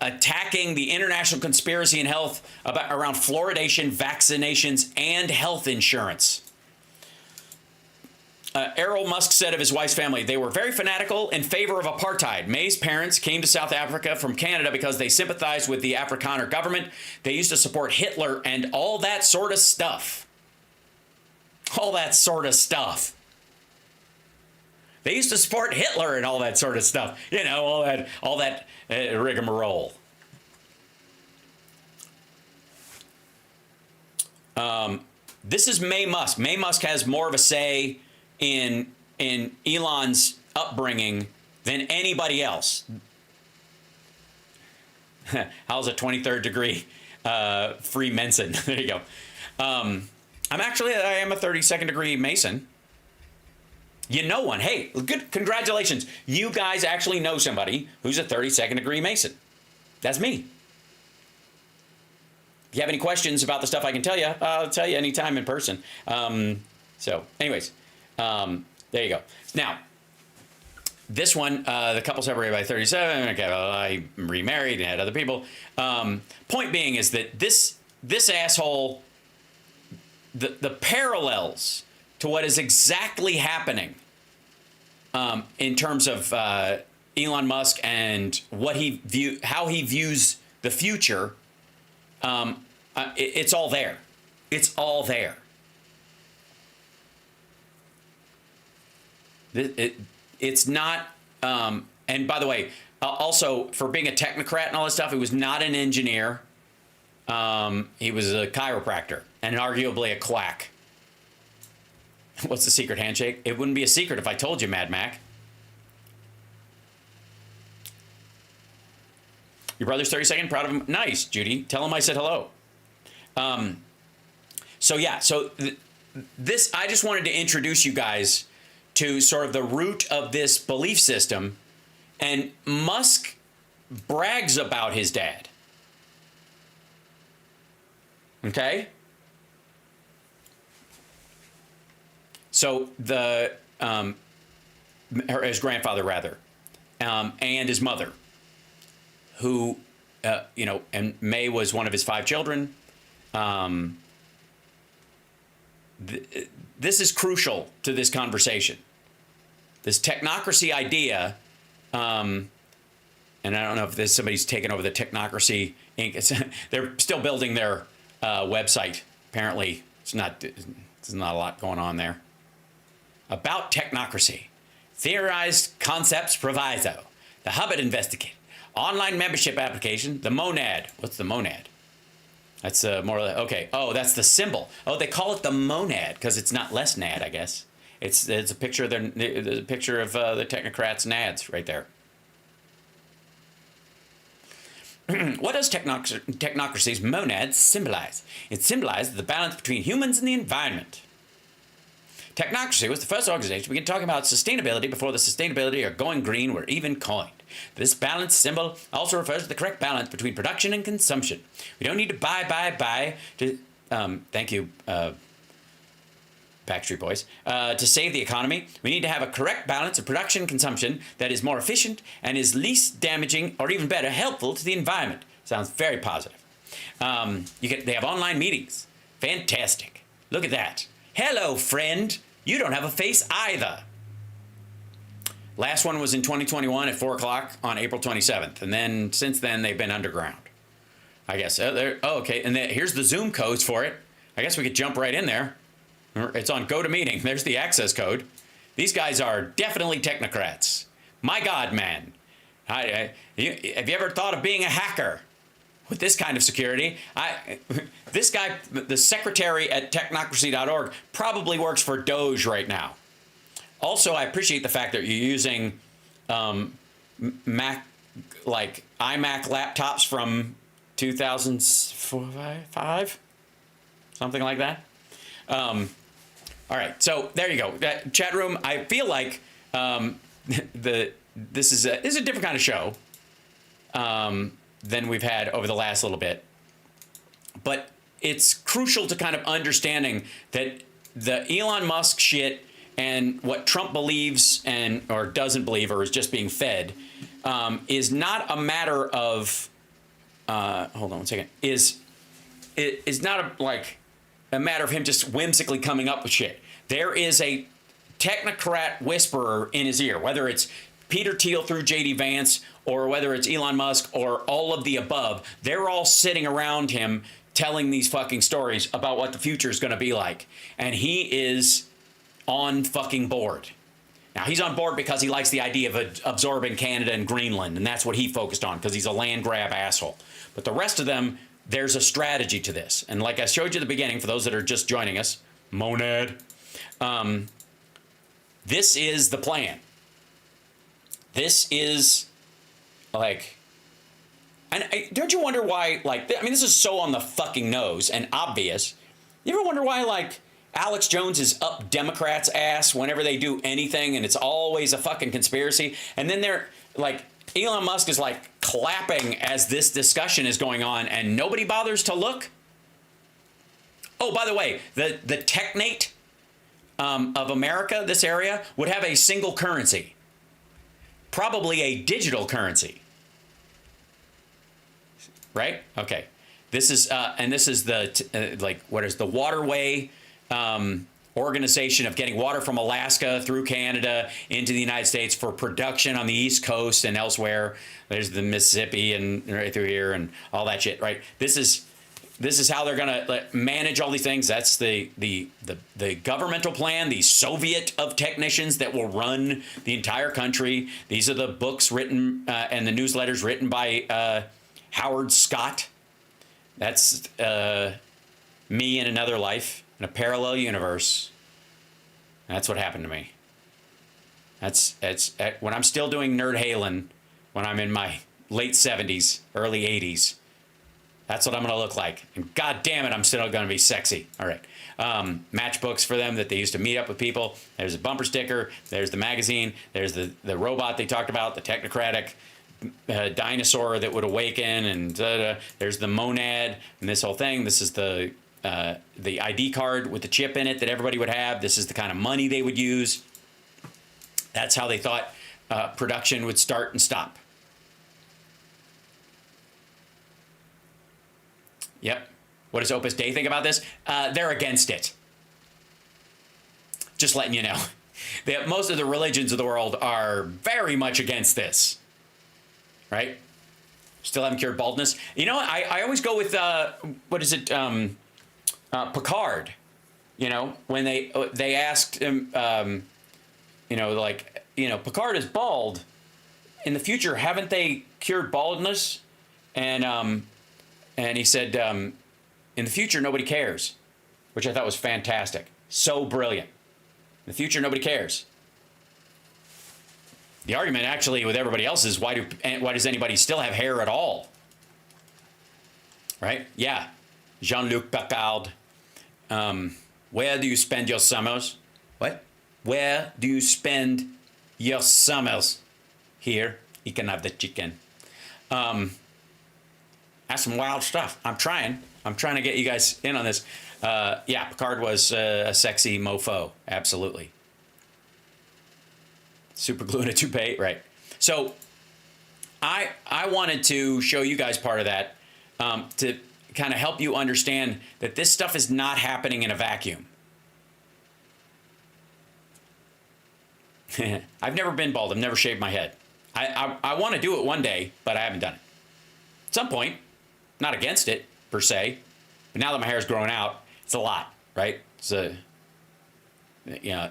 attacking the international conspiracy in health around fluoridation, vaccinations, and health insurance. Errol Musk said of his wife's family, they were very fanatical in favor of apartheid. May's parents came to South Africa from Canada because they sympathized with the Afrikaner government. They used to support Hitler and all that sort of stuff. All that sort of stuff. They used to support Hitler and all that sort of stuff. All that rigmarole. This is May Musk. May Musk has more of a say in Elon's upbringing than anybody else. How's a 23rd degree Freemason? There you go. I am a 32nd degree Mason. You know one. Hey, good. Congratulations. You guys actually know somebody who's a 32nd degree Mason. That's me. If you have any questions about the stuff I can tell you, I'll tell you anytime in person. Anyways, there you go. Now, this one, the couple separated by 37. Okay, well, I remarried and had other people. Point being is that this asshole, the parallels to what is exactly happening in terms of Elon Musk and how he views the future It's all there. It's all there. It's not, and by the way, also for being a technocrat and all this stuff, he was not an engineer. He was a chiropractor and arguably a quack. What's the secret handshake? It wouldn't be a secret if I told you, Mad Mac. Your brother's 32nd, proud of him. Nice, Judy. Tell him I said hello. So yeah, this, I just wanted to introduce you guys to sort of the root of this belief system. And Musk brags about his dad. Okay? So his grandfather rather, and his mother, who, and May was one of his 5 children. This is crucial to this conversation. This technocracy idea, and I don't know if somebody's taken over the Technocracy Inc. They're still building their website. Apparently, there's not a lot going on there. About technocracy. Theorized concepts proviso. The Hubbard Investigate. Online membership application. The monad. What's the monad? That's more okay. Oh, that's the symbol. Oh, they call it the monad because it's not less nad, I guess. It's a picture of the technocrats' nads right there. What does technocracy's monad symbolize? It symbolizes the balance between humans and the environment. Technocracy was the first organization to begin talking about sustainability before the sustainability or going green were even coined. This balance symbol also refers to the correct balance between production and consumption. We don't need to buy to, thank you, Backstreet Boys, to save the economy. We need to have a correct balance of production and consumption that is more efficient and is least damaging or even better, helpful to the environment. Sounds very positive. They have online meetings. Fantastic. Look at that. Hello, friend. You don't have a face either. Last one was in 2021 at 4 o'clock on April 27th. And then since then, they've been underground, I guess. Okay. And here's the Zoom codes for it. I guess we could jump right in there. It's on GoToMeeting. There's the access code. These guys are definitely technocrats. My God, man. Have you ever thought of being a hacker? With this kind of security, this guy, the secretary at technocracy.org, probably works for Doge right now. Also, I appreciate the fact that you're using Mac, like iMac laptops from 2005, something like that. All right, so there you go. That chat room. I feel like this is a different kind of show. Than we've had over the last little bit. But it's crucial to kind of understanding that the Elon Musk shit and what Trump believes or doesn't believe or is just being fed is not a matter of, hold on one second, is not a matter of him just whimsically coming up with shit. There is a technocrat whisperer in his ear, whether it's Peter Thiel through J.D. Vance, or whether it's Elon Musk or all of the above, they're all sitting around him telling these fucking stories about what the future is going to be like. And he is on fucking board. Now, he's on board because he likes the idea of absorbing Canada and Greenland, and that's what he focused on because he's a land grab asshole. But the rest of them, there's a strategy to this. And like I showed you at the beginning, for those that are just joining us, monad, this is the plan. This is and don't you wonder why, this is so on the fucking nose and obvious. You ever wonder why, Alex Jones is up Democrats' ass whenever they do anything and it's always a fucking conspiracy? And then they're Elon Musk is clapping as this discussion is going on and nobody bothers to look? Oh, by the way, the technate of America, this area, would have a single currency. Probably a digital currency. Right? Okay. This is the what is the waterway organization of getting water from Alaska through Canada into the United States for production on the East Coast and elsewhere. There's the Mississippi and right through here and all that shit, right? This is This is how they're going to manage all these things. That's the governmental plan, the Soviet of technicians that will run the entire country. These are the books written and the newsletters written by Howard Scott. That's me in another life, in a parallel universe. That's what happened to me. That's when I'm still doing Nerd Halen, when I'm in my late 70s, early 80s. That's what I'm going to look like. And God damn it, I'm still going to be sexy. All right. Matchbooks for them that they used to meet up with people. There's a bumper sticker. There's the magazine. There's the robot they talked about, the Technocratic dinosaur that would awaken. And there's the monad and this whole thing. This is the ID card with the chip in it that everybody would have. This is the kind of money they would use. That's how they thought production would start and stop. Yep. What does Opus Dei think about this? They're against it. Just letting you know. Most of the religions of the world are very much against this. Right? Still haven't cured baldness. You know what? I always go with, what is it? Picard. You know, when they asked him, Picard is bald. In the future, haven't they cured baldness? And he said, in the future, nobody cares, which I thought was fantastic. So brilliant. In the future, nobody cares. The argument actually with everybody else is why does anybody still have hair at all? Right? Yeah. Jean-Luc Picard. Where do you spend your summers? What? Where do you spend your summers? Here. You can have the chicken. That's some wild stuff. I'm trying to get you guys in on this. Yeah, Picard was a sexy mofo. Absolutely. Super glue in a toupee. Right. So I wanted to show you guys part of that to kind of help you understand that this stuff is not happening in a vacuum. I've never been bald. I've never shaved my head. I want to do it one day, but I haven't done it. At some point. Not against it per se, but now that my hair is growing out, it's a lot, right? It's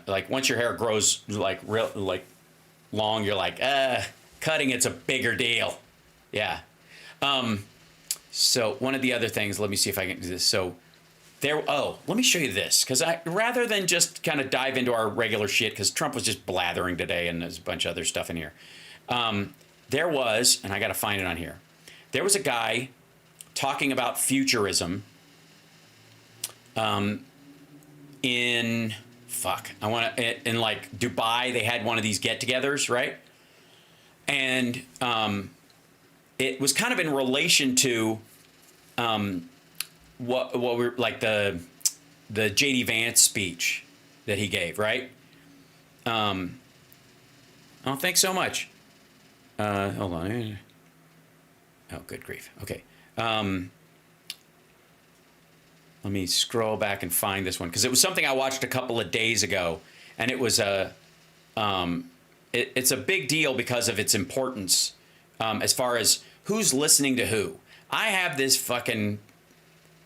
like once your hair grows like long, you're like, cutting it's a bigger deal. Yeah. So one of the other things, let me see if I can do this. So let me show you this, because rather than just kind of dive into our regular shit, because Trump was just blathering today and there's a bunch of other stuff in here. There was, and I got to find it on here. There was a guy talking about futurism in like Dubai. They had one of these get-togethers, right? And it was kind of in relation to what we're like the J.D. Vance speech that he gave, right? Oh, thanks so much. Hold on. Oh, good grief. Okay. Let me scroll back and find this one, because it was something I watched a couple of days ago, and it was it's a big deal because of its importance as far as who's listening to who. I have this fucking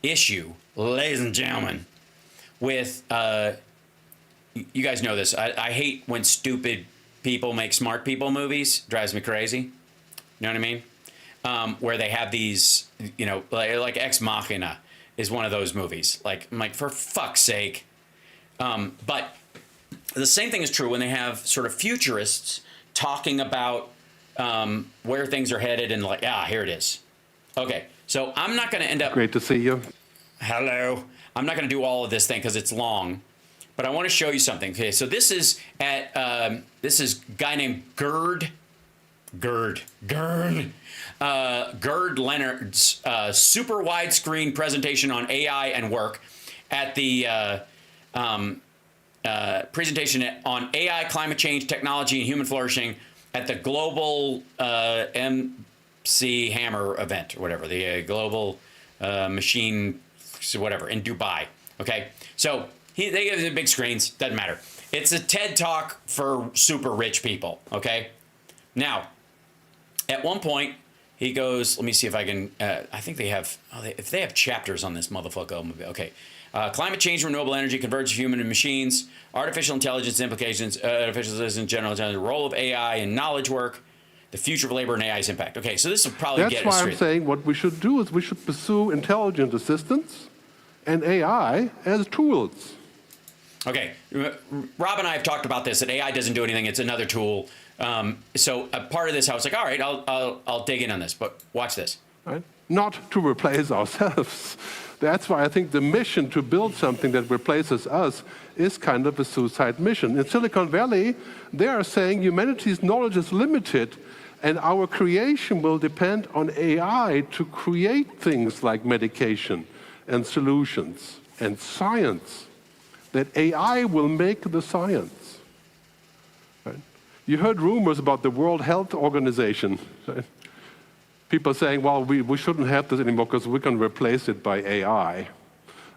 issue, ladies and gentlemen, with you guys know this. I hate when stupid people make smart people movies. Drives me crazy. You know what I mean? Where they have these, like Ex Machina is one of those movies. Like, I'm like, for fuck's sake. But the same thing is true when they have sort of futurists talking about where things are headed and like, here it is. Okay, so I'm not going to end up... Great to see you. Hello. I'm not going to do all of this thing because it's long, but I want to show you something. Okay, so this is a guy named Gerd Leonard's super widescreen presentation on AI and work at the presentation on AI, climate change, technology, and human flourishing at the global MC Hammer event or whatever, the global machine, whatever, in Dubai. Okay, so they give the big screens, doesn't matter. It's a TED Talk for super rich people. Okay, now at one point He goes, let me see if I can, I think they have, if they have chapters on this motherfucker, okay. Climate change, renewable energy, convergence of human and machines, artificial intelligence implications, artificial intelligence in general, the role of AI in knowledge work, the future of labor and AI's impact. Okay, so this will probably That's get us why straight. I'm saying what we should do is we should pursue intelligent assistance and AI as tools. Okay, Rob and I have talked about this, that AI doesn't do anything, it's another tool. So a part of this, I was like, all right, I'll dig in on this, but watch this. Right? Not to replace ourselves. That's why I think the mission to build something that replaces us is kind of a suicide mission. In Silicon Valley, they are saying humanity's knowledge is limited, and our creation will depend on AI to create things like medication and solutions and science. That AI will make the science. Right? You heard rumors about the World Health Organization. Right? People saying, well, we shouldn't have this anymore because we can replace it by AI.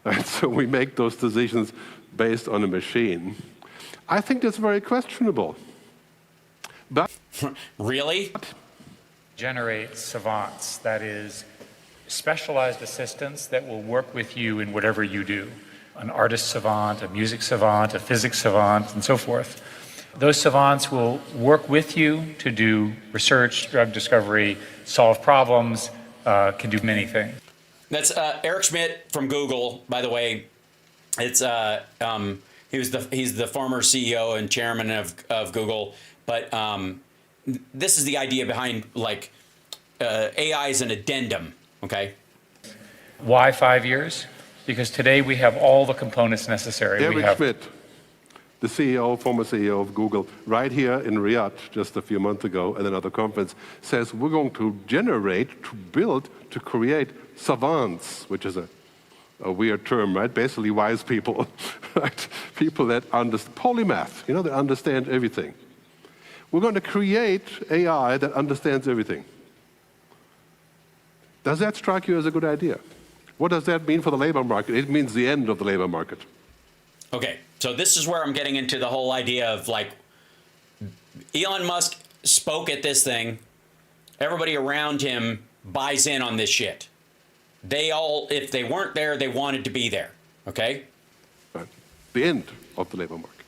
Right? So we make those decisions based on a machine. I think that's very questionable. But really? Generate savants, that is, specialized assistants that will work with you in whatever you do. An artist savant, a music savant, a physics savant, and so forth. Those savants will work with you to do research, drug discovery, solve problems, can do many things. That's Eric Schmidt from Google, by the way. It's he's the former CEO and chairman of Google, but this is the idea behind like AI is an addendum. Okay. Why 5 years? Because today we have all the components necessary. Eric Schmidt, the CEO, former CEO of Google, right here in Riyadh just a few months ago at another conference, says we're going to generate, to build, to create savants, which is a weird term, right? Basically wise people, right? People that understand, polymath, you know, that understand everything. We're going to create AI that understands everything. Does that strike you as a good idea? What does that mean for the labor market? It means the end of the labor market. Okay, so this is where I'm getting into the whole idea of like Elon Musk spoke at this thing. Everybody around him buys in on this shit. They all, if they weren't there, they wanted to be there. Okay? Right. The end of the labor market.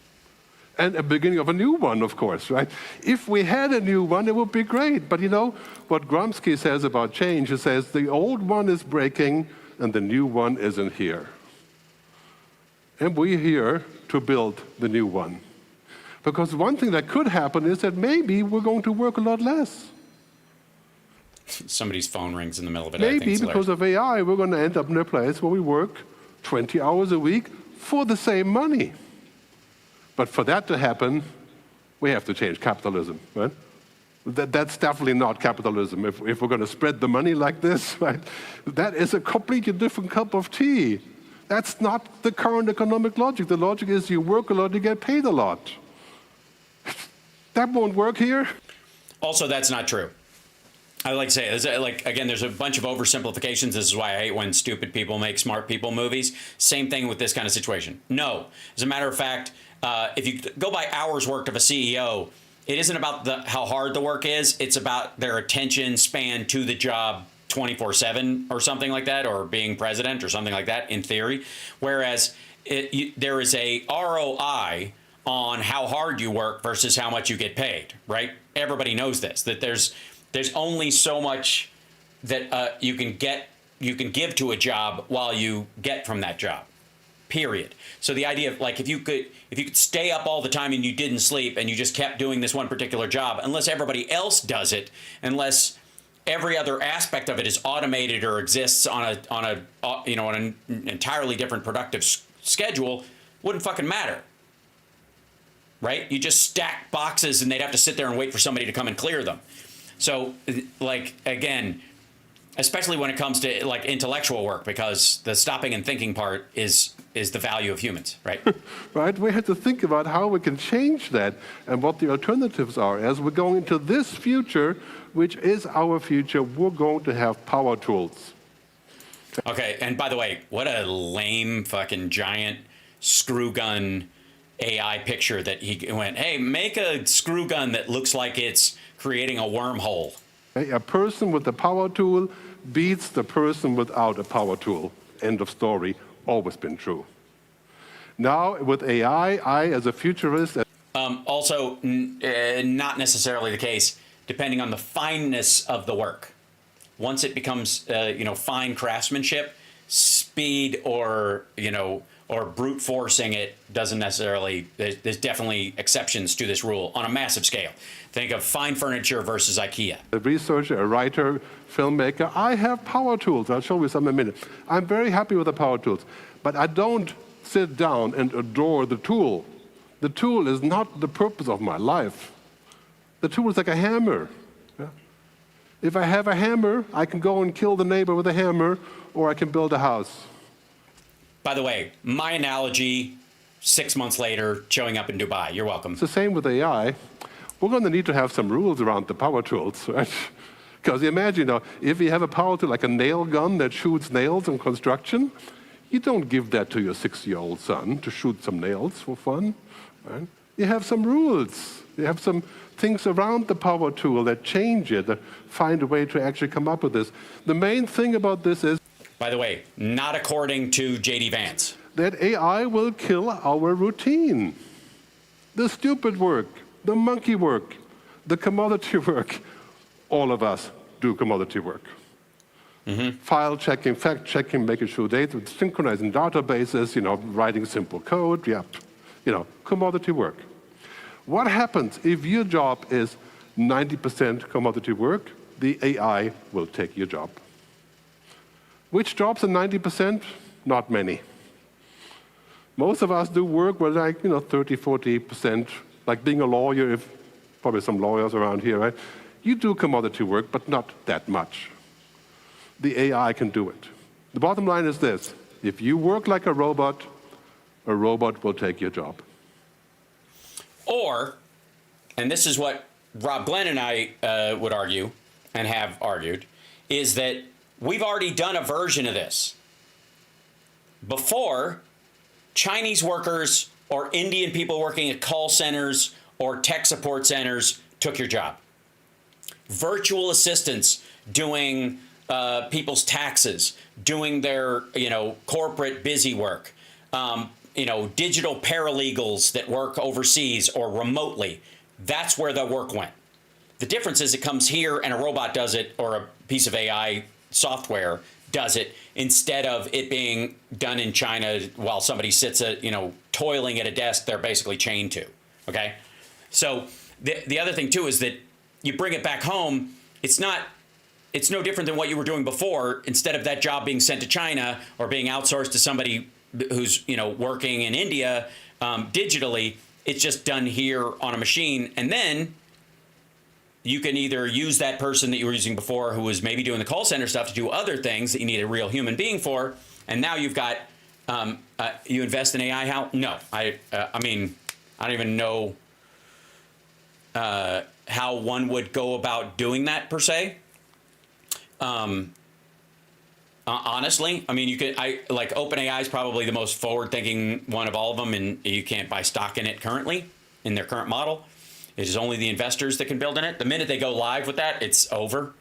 And a beginning of a new one, of course, right? If we had a new one, it would be great. But you know what Gromsky says about change? He says the old one is breaking and the new one isn't here. And we're here to build the new one. Because one thing that could happen is that maybe we're going to work a lot less. Somebody's phone rings in the middle of it. Maybe because of AI, we're going to end up in a place where we work 20 hours a week for the same money. But for that to happen, we have to change capitalism, right? That's definitely not capitalism. If we're going to spread the money like this, right? That is a completely different cup of tea. That's not the current economic logic. The logic is you work a lot, you get paid a lot. That won't work here. Also, that's not true. I like to say, like, again, there's a bunch of oversimplifications. This is why I hate when stupid people make smart people movies. Same thing with this kind of situation. No. As a matter of fact, if you go by hours worked of a CEO, it isn't about how hard the work is. It's about their attention span to the job 24/7 or something like that, or being president or something like that in theory. Whereas there is a ROI on how hard you work versus how much you get paid, right? Everybody knows this, that there's only so much that you can give to a job while you get from that job. Period. So the idea of like if you could stay up all the time and you didn't sleep and you just kept doing this one particular job, unless everybody else does it, unless every other aspect of it is automated or exists on an entirely different productive schedule, wouldn't fucking matter. Right? You just stack boxes and they'd have to sit there and wait for somebody to come and clear them. So like again, especially when it comes to like intellectual work, because the stopping and thinking part is the value of humans, right? Right. We have to think about how we can change that and what the alternatives are. As we're going into this future, which is our future, we're going to have power tools. Okay, and by the way, what a lame fucking giant screw gun AI picture that he went, hey, make a screw gun that looks like it's creating a wormhole. Okay? A person with a power tool beats the person without a power tool. End of story. Always been true. Now, with AI, I, as a futurist... Also, not necessarily the case, depending on the fineness of the work. Once it becomes, fine craftsmanship, speed or brute forcing it doesn't necessarily, there's definitely exceptions to this rule on a massive scale. Think of fine furniture versus IKEA. A researcher, a writer, filmmaker, I have power tools. I'll show you some in a minute. I'm very happy with the power tools, but I don't sit down and adore the tool. The tool is not the purpose of my life. The tool is like a hammer. Yeah? If I have a hammer, I can go and kill the neighbor with a hammer, or I can build a house. By the way, my analogy, 6 months later, showing up in Dubai. You're welcome. It's the same with AI. We're going to need to have some rules around the power tools, right? Because imagine, if you have a power tool like a nail gun that shoots nails in construction, you don't give that to your 6-year-old son to shoot some nails for fun. Right? You have some rules. You have some things around the power tool that change it, that find a way to actually come up with this. The main thing about this is... By the way, not according to J.D. Vance. That AI will kill our routine. The stupid work, the monkey work, the commodity work. All of us do commodity work. File checking, fact checking, making sure data, synchronizing databases, writing simple code, commodity work. What happens if your job is 90% commodity work? The AI will take your job. Which jobs are 90%? Not many. Most of us do work where 30, 40%, like being a lawyer, if probably some lawyers around here, right? You do commodity work, but not that much. The AI can do it. The bottom line is this: if you work like a robot will take your job. Or, and this is what Rob Glenn and I would argue, and have argued, is that we've already done a version of this. Before, Chinese workers or Indian people working at call centers or tech support centers took your job. Virtual assistants doing people's taxes, doing their corporate busy work, digital paralegals that work overseas or remotely. That's where the work went. The difference is it comes here and a robot does it, or a piece of AI software does it, instead of it being done in China while somebody sits toiling at a desk they're basically chained to. Okay, so the other thing too is that you bring it back home. It's no different than what you were doing before. Instead of that job being sent to China or being outsourced to somebody who's working in India digitally, it's just done here on a machine, and then you can either use that person that you were using before who was maybe doing the call center stuff to do other things that you need a real human being for, and now you've got you invest in AI. How? No, I mean, I don't even know how one would go about doing that per se. Honestly, I mean, OpenAI is probably the most forward-thinking one of all of them, and you can't buy stock in it currently in their current model. It is only the investors that can build in it. The minute they go live with that, it's over.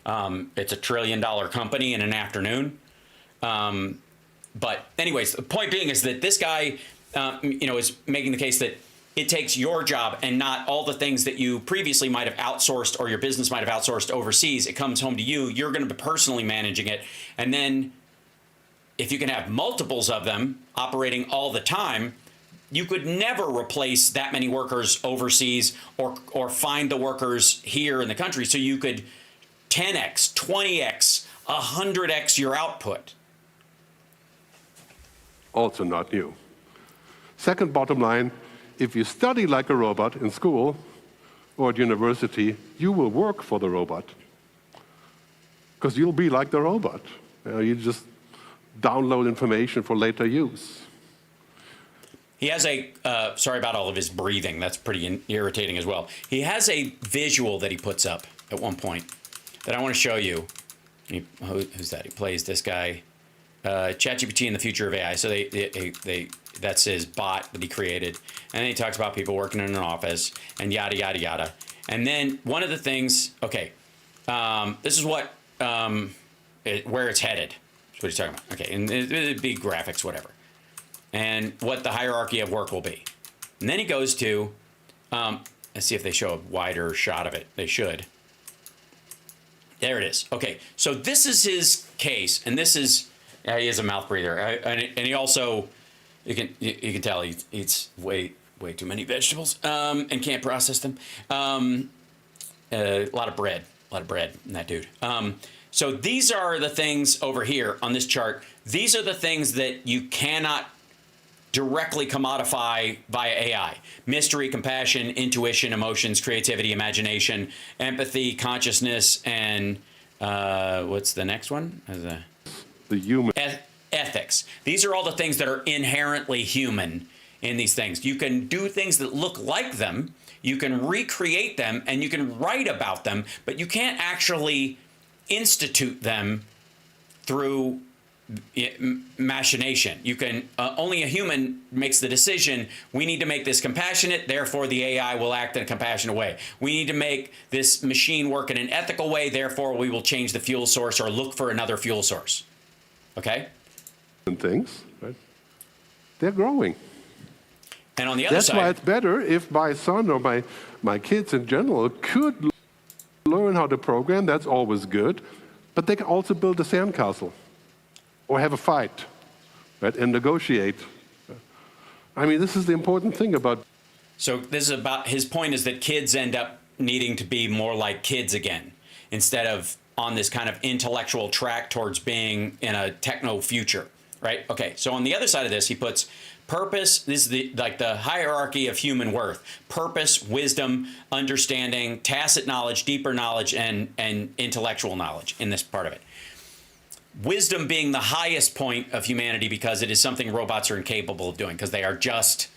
It's $1 trillion company in an afternoon. But anyways, the point being is that this guy, is making the case that it takes your job and not all the things that you previously might have outsourced or your business might have outsourced overseas. It comes home to you. You're going to be personally managing it. And then if you can have multiples of them operating all the time, you could never replace that many workers overseas or find the workers here in the country. So you could 10x, 20x, 100x your output. Also not new. Second bottom line, if you study like a robot in school or at university, you will work for the robot. Because you'll be like the robot. You just download information for later use. He has sorry about all of his breathing. That's pretty irritating as well. He has a visual that he puts up at one point that I want to show you. Who's that? He plays this guy, ChatGPT in the future of AI. So that's his bot that he created. And then he talks about people working in an office and yada, yada, yada. And then one of the things, okay, This is what where it's headed. That's what he's talking about. Okay, and it'd be graphics, whatever, and what the hierarchy of work will be. And then he goes to, let's see if they show a wider shot of it. They should. There it is. Okay, so this is his case, and this is, he is a mouth breather, and he also, you can tell he eats way too many vegetables and can't process them. A lot of bread in that dude. So these are the things over here on this chart. These are the things that you cannot directly commodify via AI. Mystery, compassion, intuition, emotions, creativity, imagination, empathy, consciousness, and what's the next one? The human. Ethics. These are all the things that are inherently human in these things. You can do things that look like them, you can recreate them, and you can write about them, but you can't actually institute them through machination. You can only a human makes the decision. We need to make this compassionate, therefore the AI will act in a compassionate way. We need to make this machine work in an ethical way, therefore we will change the fuel source or look for another fuel source. Okay? And things, right? They're growing. And on the other side, that's why it's better if my son or my kids in general could learn how to program. That's always good, but they can also build a sandcastle. Or have a fight, right, and negotiate. I mean, this is the important thing about. So this is about, his point is that kids end up needing to be more like kids again, instead of on this kind of intellectual track towards being in a techno future, right? Okay, so on the other side of this, he puts purpose. This is the hierarchy of human worth: purpose, wisdom, understanding, tacit knowledge, deeper knowledge, and intellectual knowledge in this part of it. Wisdom being the highest point of humanity because it is something robots are incapable of doing, because they are just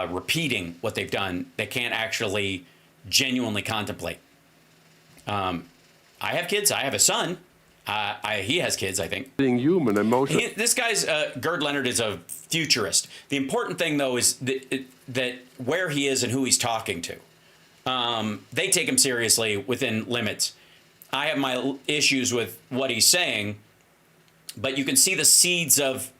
repeating what they've done. They can't actually genuinely contemplate. I have kids. I have a son. He has kids, I think. Being human, emotional. This guy's, Gerd Leonard is a futurist. The important thing, though, is that where he is and who he's talking to. They take him seriously within limits. I have my issues with what he's saying, but you can see the seeds of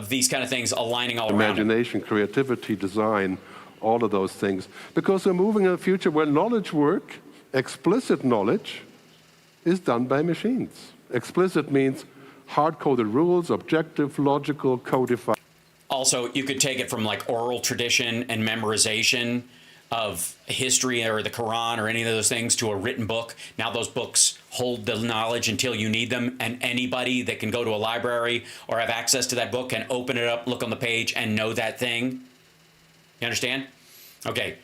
these kind of things aligning all around. Imagination, creativity, design, all of those things. Because we're moving in a future where knowledge work, explicit knowledge, is done by machines. Explicit means hard-coded rules, objective, logical, codified. Also, you could take it from like oral tradition and memorization of history or the Quran or any of those things to a written book. Now those books hold the knowledge until you need them, and anybody that can go to a library or have access to that book can open it up, look on the page, and know that thing. You understand? Okay.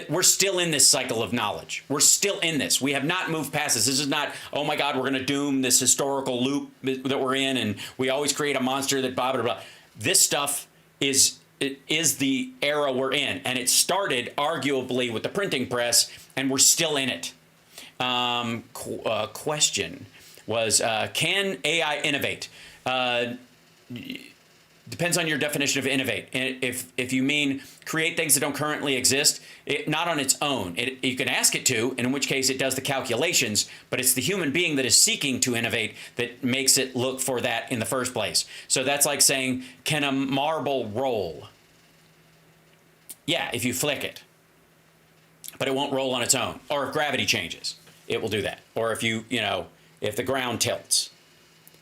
We're still in this cycle of knowledge. We're still in this. We have not moved past this. This is not, oh my God, we're going to doom this historical loop that we're in, and we always create a monster that blah, blah, blah. This stuff is the era we're in, and it started arguably with the printing press, and we're still in it. Question was, can AI innovate? Depends on your definition of innovate. If you mean create things that don't currently exist, not on its own. You can ask it to, and in which case it does the calculations, but it's the human being that is seeking to innovate that makes it look for that in the first place. So that's like saying, can a marble roll? Yeah, if you flick it. But it won't roll on its own. Or if gravity changes, it will do that. Or if if the ground tilts.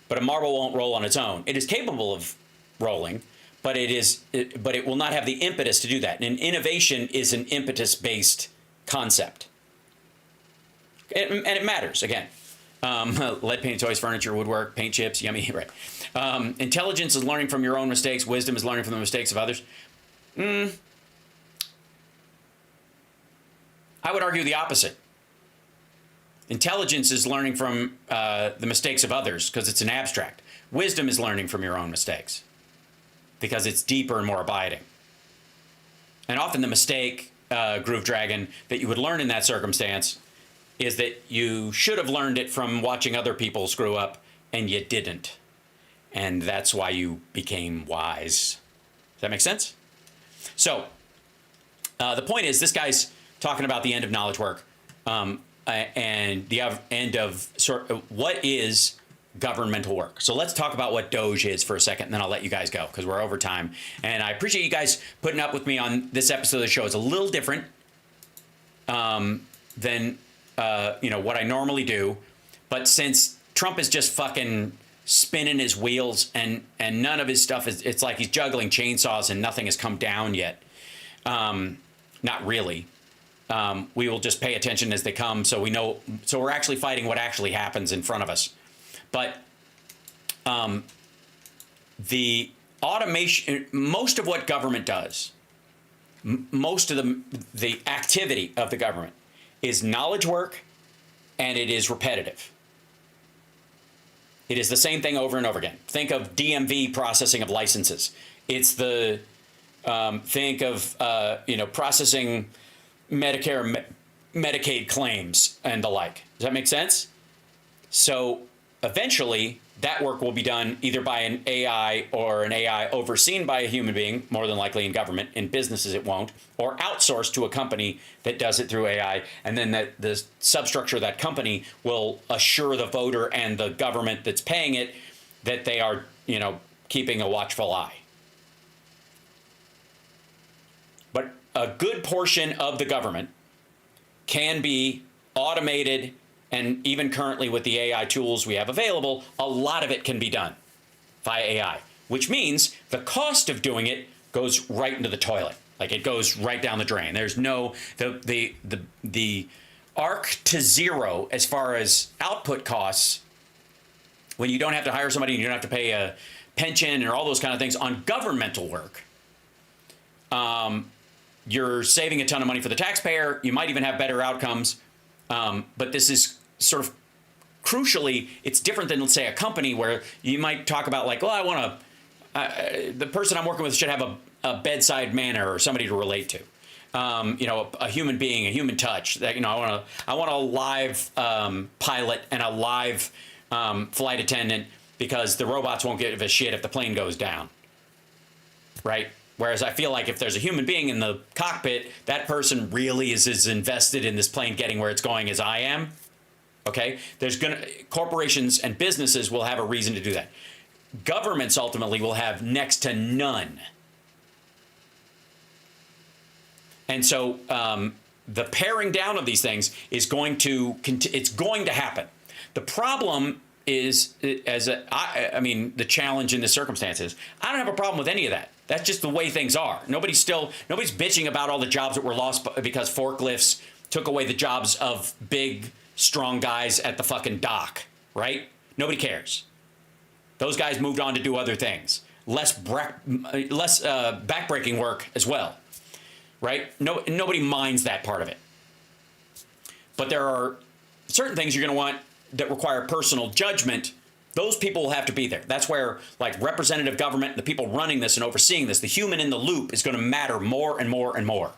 But a marble won't roll on its own. It is capable of rolling, but it will not have the impetus to do that. And innovation is an impetus-based concept. And it matters, again. Lead paint, toys, furniture, woodwork, paint chips, yummy, right. Intelligence is learning from your own mistakes. Wisdom is learning from the mistakes of others. I would argue the opposite. Intelligence is learning from the mistakes of others because it's an abstract. Wisdom is learning from your own mistakes because it's deeper and more abiding. And often the mistake, Groove Dragon, that you would learn in that circumstance is that you should have learned it from watching other people screw up and you didn't. And that's why you became wise. Does that make sense? So the point is, this guy's talking about the end of knowledge work. and the end of sort of what is governmental work. So let's talk about what Doge is for a second, and then I'll let you guys go because we're over time. And I appreciate you guys putting up with me on this episode of the show. It's a little different than what I normally do, but since Trump is just fucking spinning his wheels and none of his stuff it's like he's juggling chainsaws and nothing has come down yet. Not really. We will just pay attention as they come, so we know. So we're actually fighting what actually happens in front of us. But the automation, most of what government does, most of the activity of the government is knowledge work, and it is repetitive. It is the same thing over and over again. Think of DMV processing of licenses. It's the think of processing Medicare, Medicaid claims and the like. Does that make sense? So eventually, that work will be done either by an AI or an AI overseen by a human being, more than likely in government. In businesses, it won't, or outsourced to a company that does it through AI. And then the substructure of that company will assure the voter and the government that's paying it that they are, keeping a watchful eye. But a good portion of the government can be automated. And even currently with the AI tools we have available, a lot of it can be done via AI, which means the cost of doing it goes right into the toilet. Like it goes right down the drain. There's no, the arc to zero as far as output costs when you don't have to hire somebody and you don't have to pay a pension or all those kind of things on governmental work. You're saving a ton of money for the taxpayer. You might even have better outcomes. But this is sort of crucially, it's different than, let's say, a company where you might talk about like, well, the person I'm working with should have a bedside manner or somebody to relate to. A human being, a human touch. That I want a live pilot and a live flight attendant because the robots won't give a shit if the plane goes down, right? Whereas I feel like if there's a human being in the cockpit, that person really is as invested in this plane getting where it's going as I am. Okay? Corporations and businesses will have a reason to do that. Governments ultimately will have next to none. And so the paring down of these things is going to happen. The problem is, the challenge in this circumstance is, I don't have a problem with any of that. That's just the way things are. Nobody's bitching about all the jobs that were lost because forklifts took away the jobs of big, strong guys at the fucking dock, right? Nobody cares. Those guys moved on to do other things. Less backbreaking work as well, right? Nobody minds that part of it. But there are certain things you're going to want that require personal judgment. Those people will have to be there. That's where, like, representative government, the people running this and overseeing this, the human in the loop is going to matter more and more and more.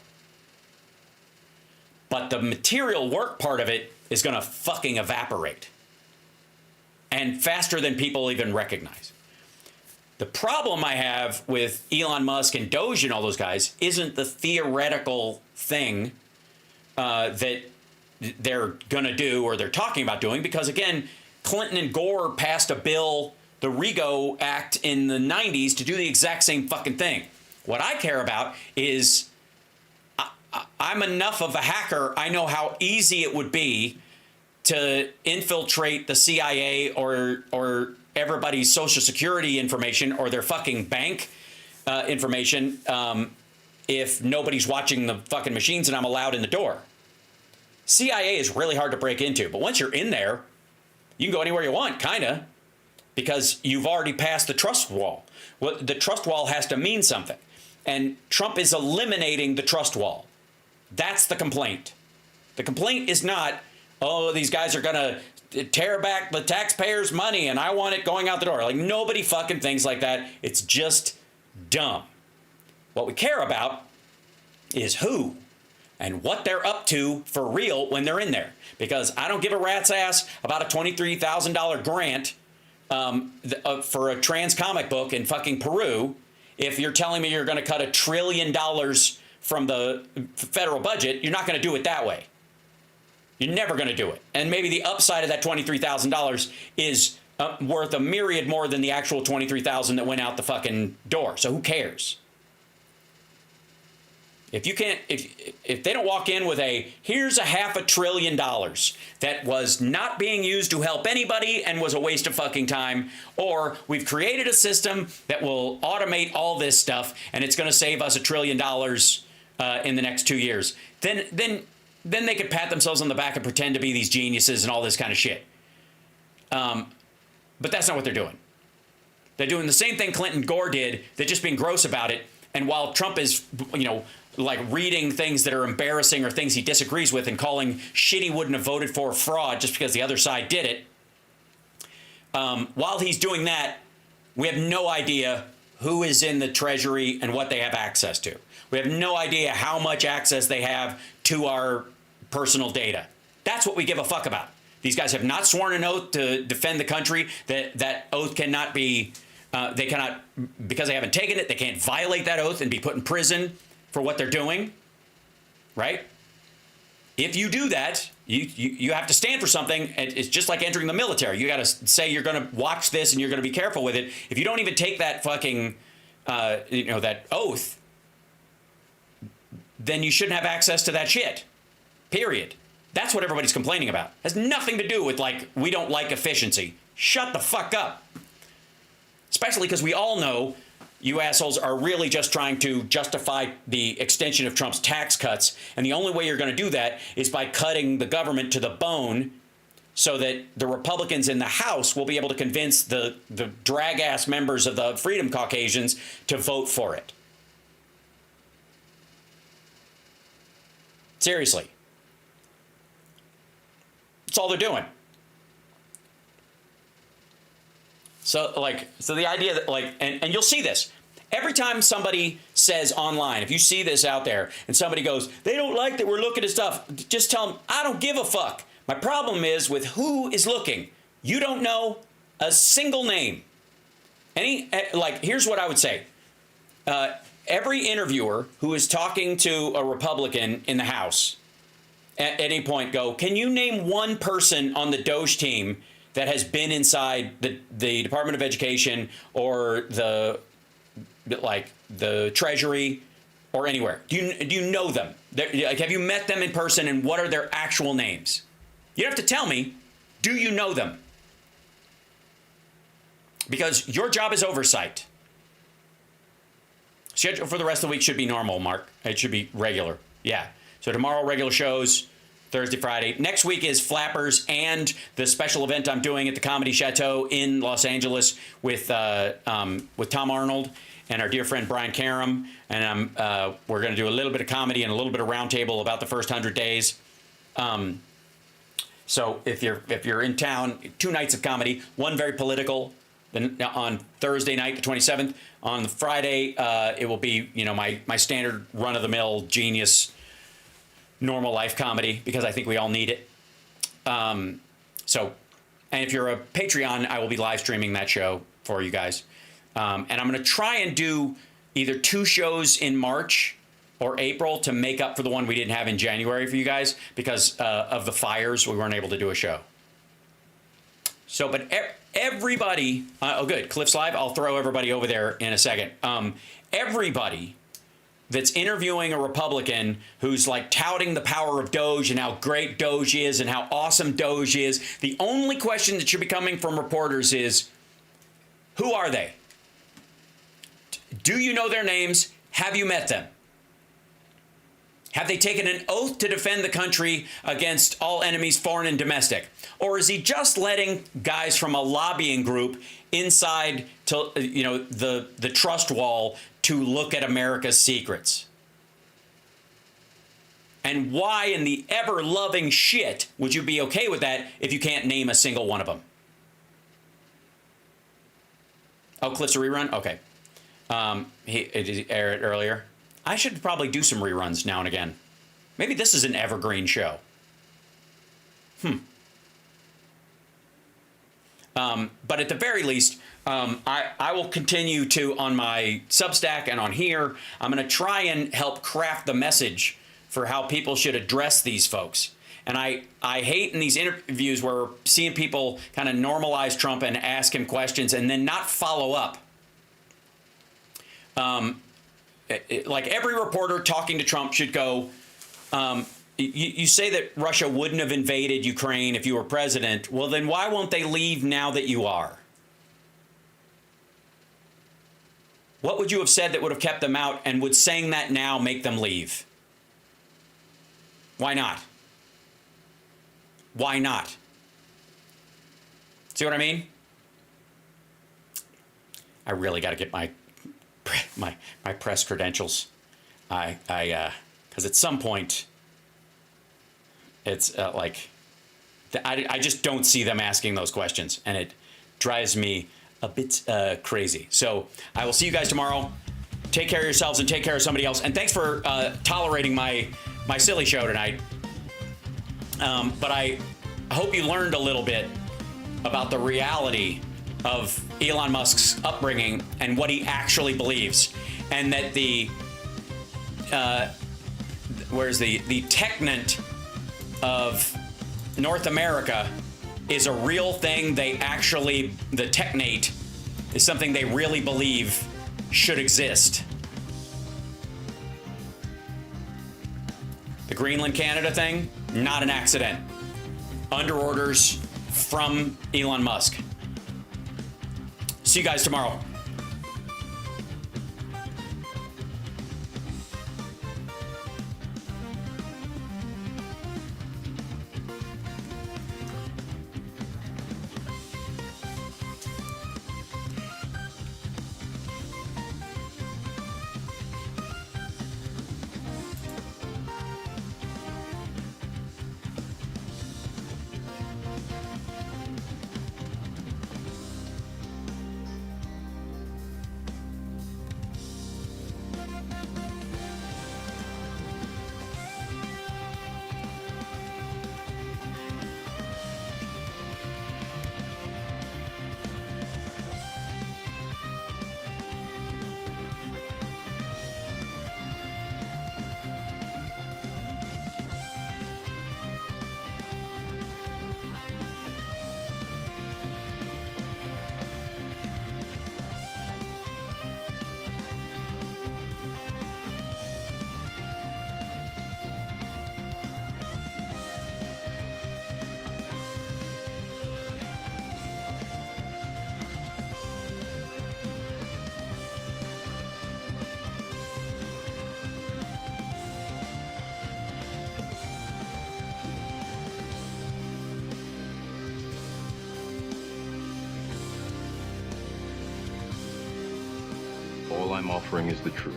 But the material work part of it is going to fucking evaporate. And faster than people even recognize. The problem I have with Elon Musk and Doge and all those guys isn't the theoretical thing that they're going to do or they're talking about doing, because, again, Clinton and Gore passed a bill, the RIGO Act in the 90s, to do the exact same fucking thing. What I care about is I'm enough of a hacker. I know how easy it would be to infiltrate the CIA or everybody's social security information or their fucking bank information if nobody's watching the fucking machines and I'm allowed in the door. CIA is really hard to break into, but once you're in there, you can go anywhere you want, kind of, because you've already passed the trust wall. Well, the trust wall has to mean something, and Trump is eliminating the trust wall. That's the complaint. The complaint is not, oh, these guys are going to tear back the taxpayers' money and I want it going out the door. Like, nobody fucking thinks like that. It's just dumb. What we care about is who and what they're up to for real when they're in there. Because I don't give a rat's ass about a $23,000 grant for a trans comic book in fucking Peru. If you're telling me you're going to cut $1 trillion from the federal budget, you're not going to do it that way. You're never going to do it. And maybe the upside of that $23,000 is worth a myriad more than the actual $23,000 that went out the fucking door. So who cares? If you can't, if they don't walk in with here's $500 billion that was not being used to help anybody and was a waste of fucking time, or we've created a system that will automate all this stuff and it's going to save us $1 trillion in the next 2 years, then they could pat themselves on the back and pretend to be these geniuses and all this kind of shit. But that's not what they're doing. They're doing the same thing Clinton Gore did. They're just being gross about it. And while Trump is, like reading things that are embarrassing or things he disagrees with and calling shit he wouldn't have voted for fraud just because the other side did it, while he's doing that, we have no idea who is in the Treasury and what they have access to. We have no idea how much access they have to our personal data. That's what we give a fuck about. These guys have not sworn an oath to defend the country. That oath cannot be, they cannot, because they haven't taken it, they can't violate that oath and be put in prison for what they're doing, right? If you do that, you have to stand for something. It's just like entering the military. You got to say you're going to watch this and you're going to be careful with it. If you don't even take that fucking, that oath, then you shouldn't have access to that shit, period. That's what everybody's complaining about. It has nothing to do with, like, we don't like efficiency. Shut the fuck up. Especially because we all know you assholes are really just trying to justify the extension of Trump's tax cuts. And the only way you're going to do that is by cutting the government to the bone so that the Republicans in the House will be able to convince the drag-ass members of the Freedom Caucasians to vote for it. Seriously. That's all they're doing. So the idea that, like, and you'll see this. Every time somebody says online, if you see this out there, and somebody goes, they don't like that we're looking at stuff, just tell them, I don't give a fuck. My problem is with who is looking. You don't know a single name. Here's what I would say. Every interviewer who is talking to a Republican in the House at any point go, can you name one person on the Doge team that has been inside the Department of Education or the Treasury or anywhere? Do you know them? Have you met them in person, and what are their actual names? You don't have to tell me. Do you know them? Because your job is oversight. Schedule for the rest of the week should be normal, Mark. It should be regular. Yeah. So tomorrow, regular shows, Thursday, Friday. Next week is Flappers and the special event I'm doing at the Comedy Chateau in Los Angeles with Tom Arnold and our dear friend Brian Karam. And we're going to do a little bit of comedy and a little bit of roundtable about the first 100 days. So if you're in town, 2 nights of comedy, one very political. Then on Thursday night, the 27th, on the Friday, it will be, my standard run-of-the-mill genius, normal life comedy, because I think we all need it. And if you're a Patreon, I will be live streaming that show for you guys. And I'm going to try and do either 2 shows in March or April to make up for the one we didn't have in January for you guys because of the fires. We weren't able to do a show. So, but everybody, good, Cliff's live. I'll throw everybody over there in a second. Everybody that's interviewing a Republican who's like touting the power of Doge and how great Doge is and how awesome Doge is, the only question that should be coming from reporters is, who are they? Do you know their names? Have you met them? Have they taken an oath to defend the country against all enemies, foreign and domestic? Or is he just letting guys from a lobbying group inside to, the trust wall to look at America's secrets? And why in the ever-loving shit would you be okay with that if you can't name a single one of them? Oh, Cliff's a rerun? Okay. He aired it earlier. I should probably do some reruns now and again. Maybe this is an evergreen show. But at the very least, I will continue to, on my Substack and on here, I'm going to try and help craft the message for how people should address these folks. And I hate in these interviews where we're seeing people kind of normalize Trump and ask him questions and then not follow up. Like every reporter talking to Trump should go, you say that Russia wouldn't have invaded Ukraine if you were president. Well, then why won't they leave now that you are? What would you have said that would have kept them out, and would saying that now make them leave? Why not? Why not? See what I mean? I really got to get my press credentials. Because at some point, it's like, I just don't see them asking those questions, and it drives me a bit crazy. So I will see you guys tomorrow. Take care of yourselves and take care of somebody else. And thanks for tolerating my silly show tonight. But I hope you learned a little bit about the reality of Elon Musk's upbringing and what he actually believes, and that the Technant of North America is a real thing. The Technate is something they really believe should exist. The Greenland, Canada thing, not an accident. Under orders from Elon Musk. See you guys tomorrow. All I'm offering is the truth.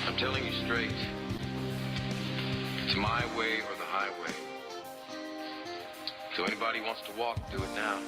I'm telling you straight. It's my way or the highway. So anybody wants to walk, do it now.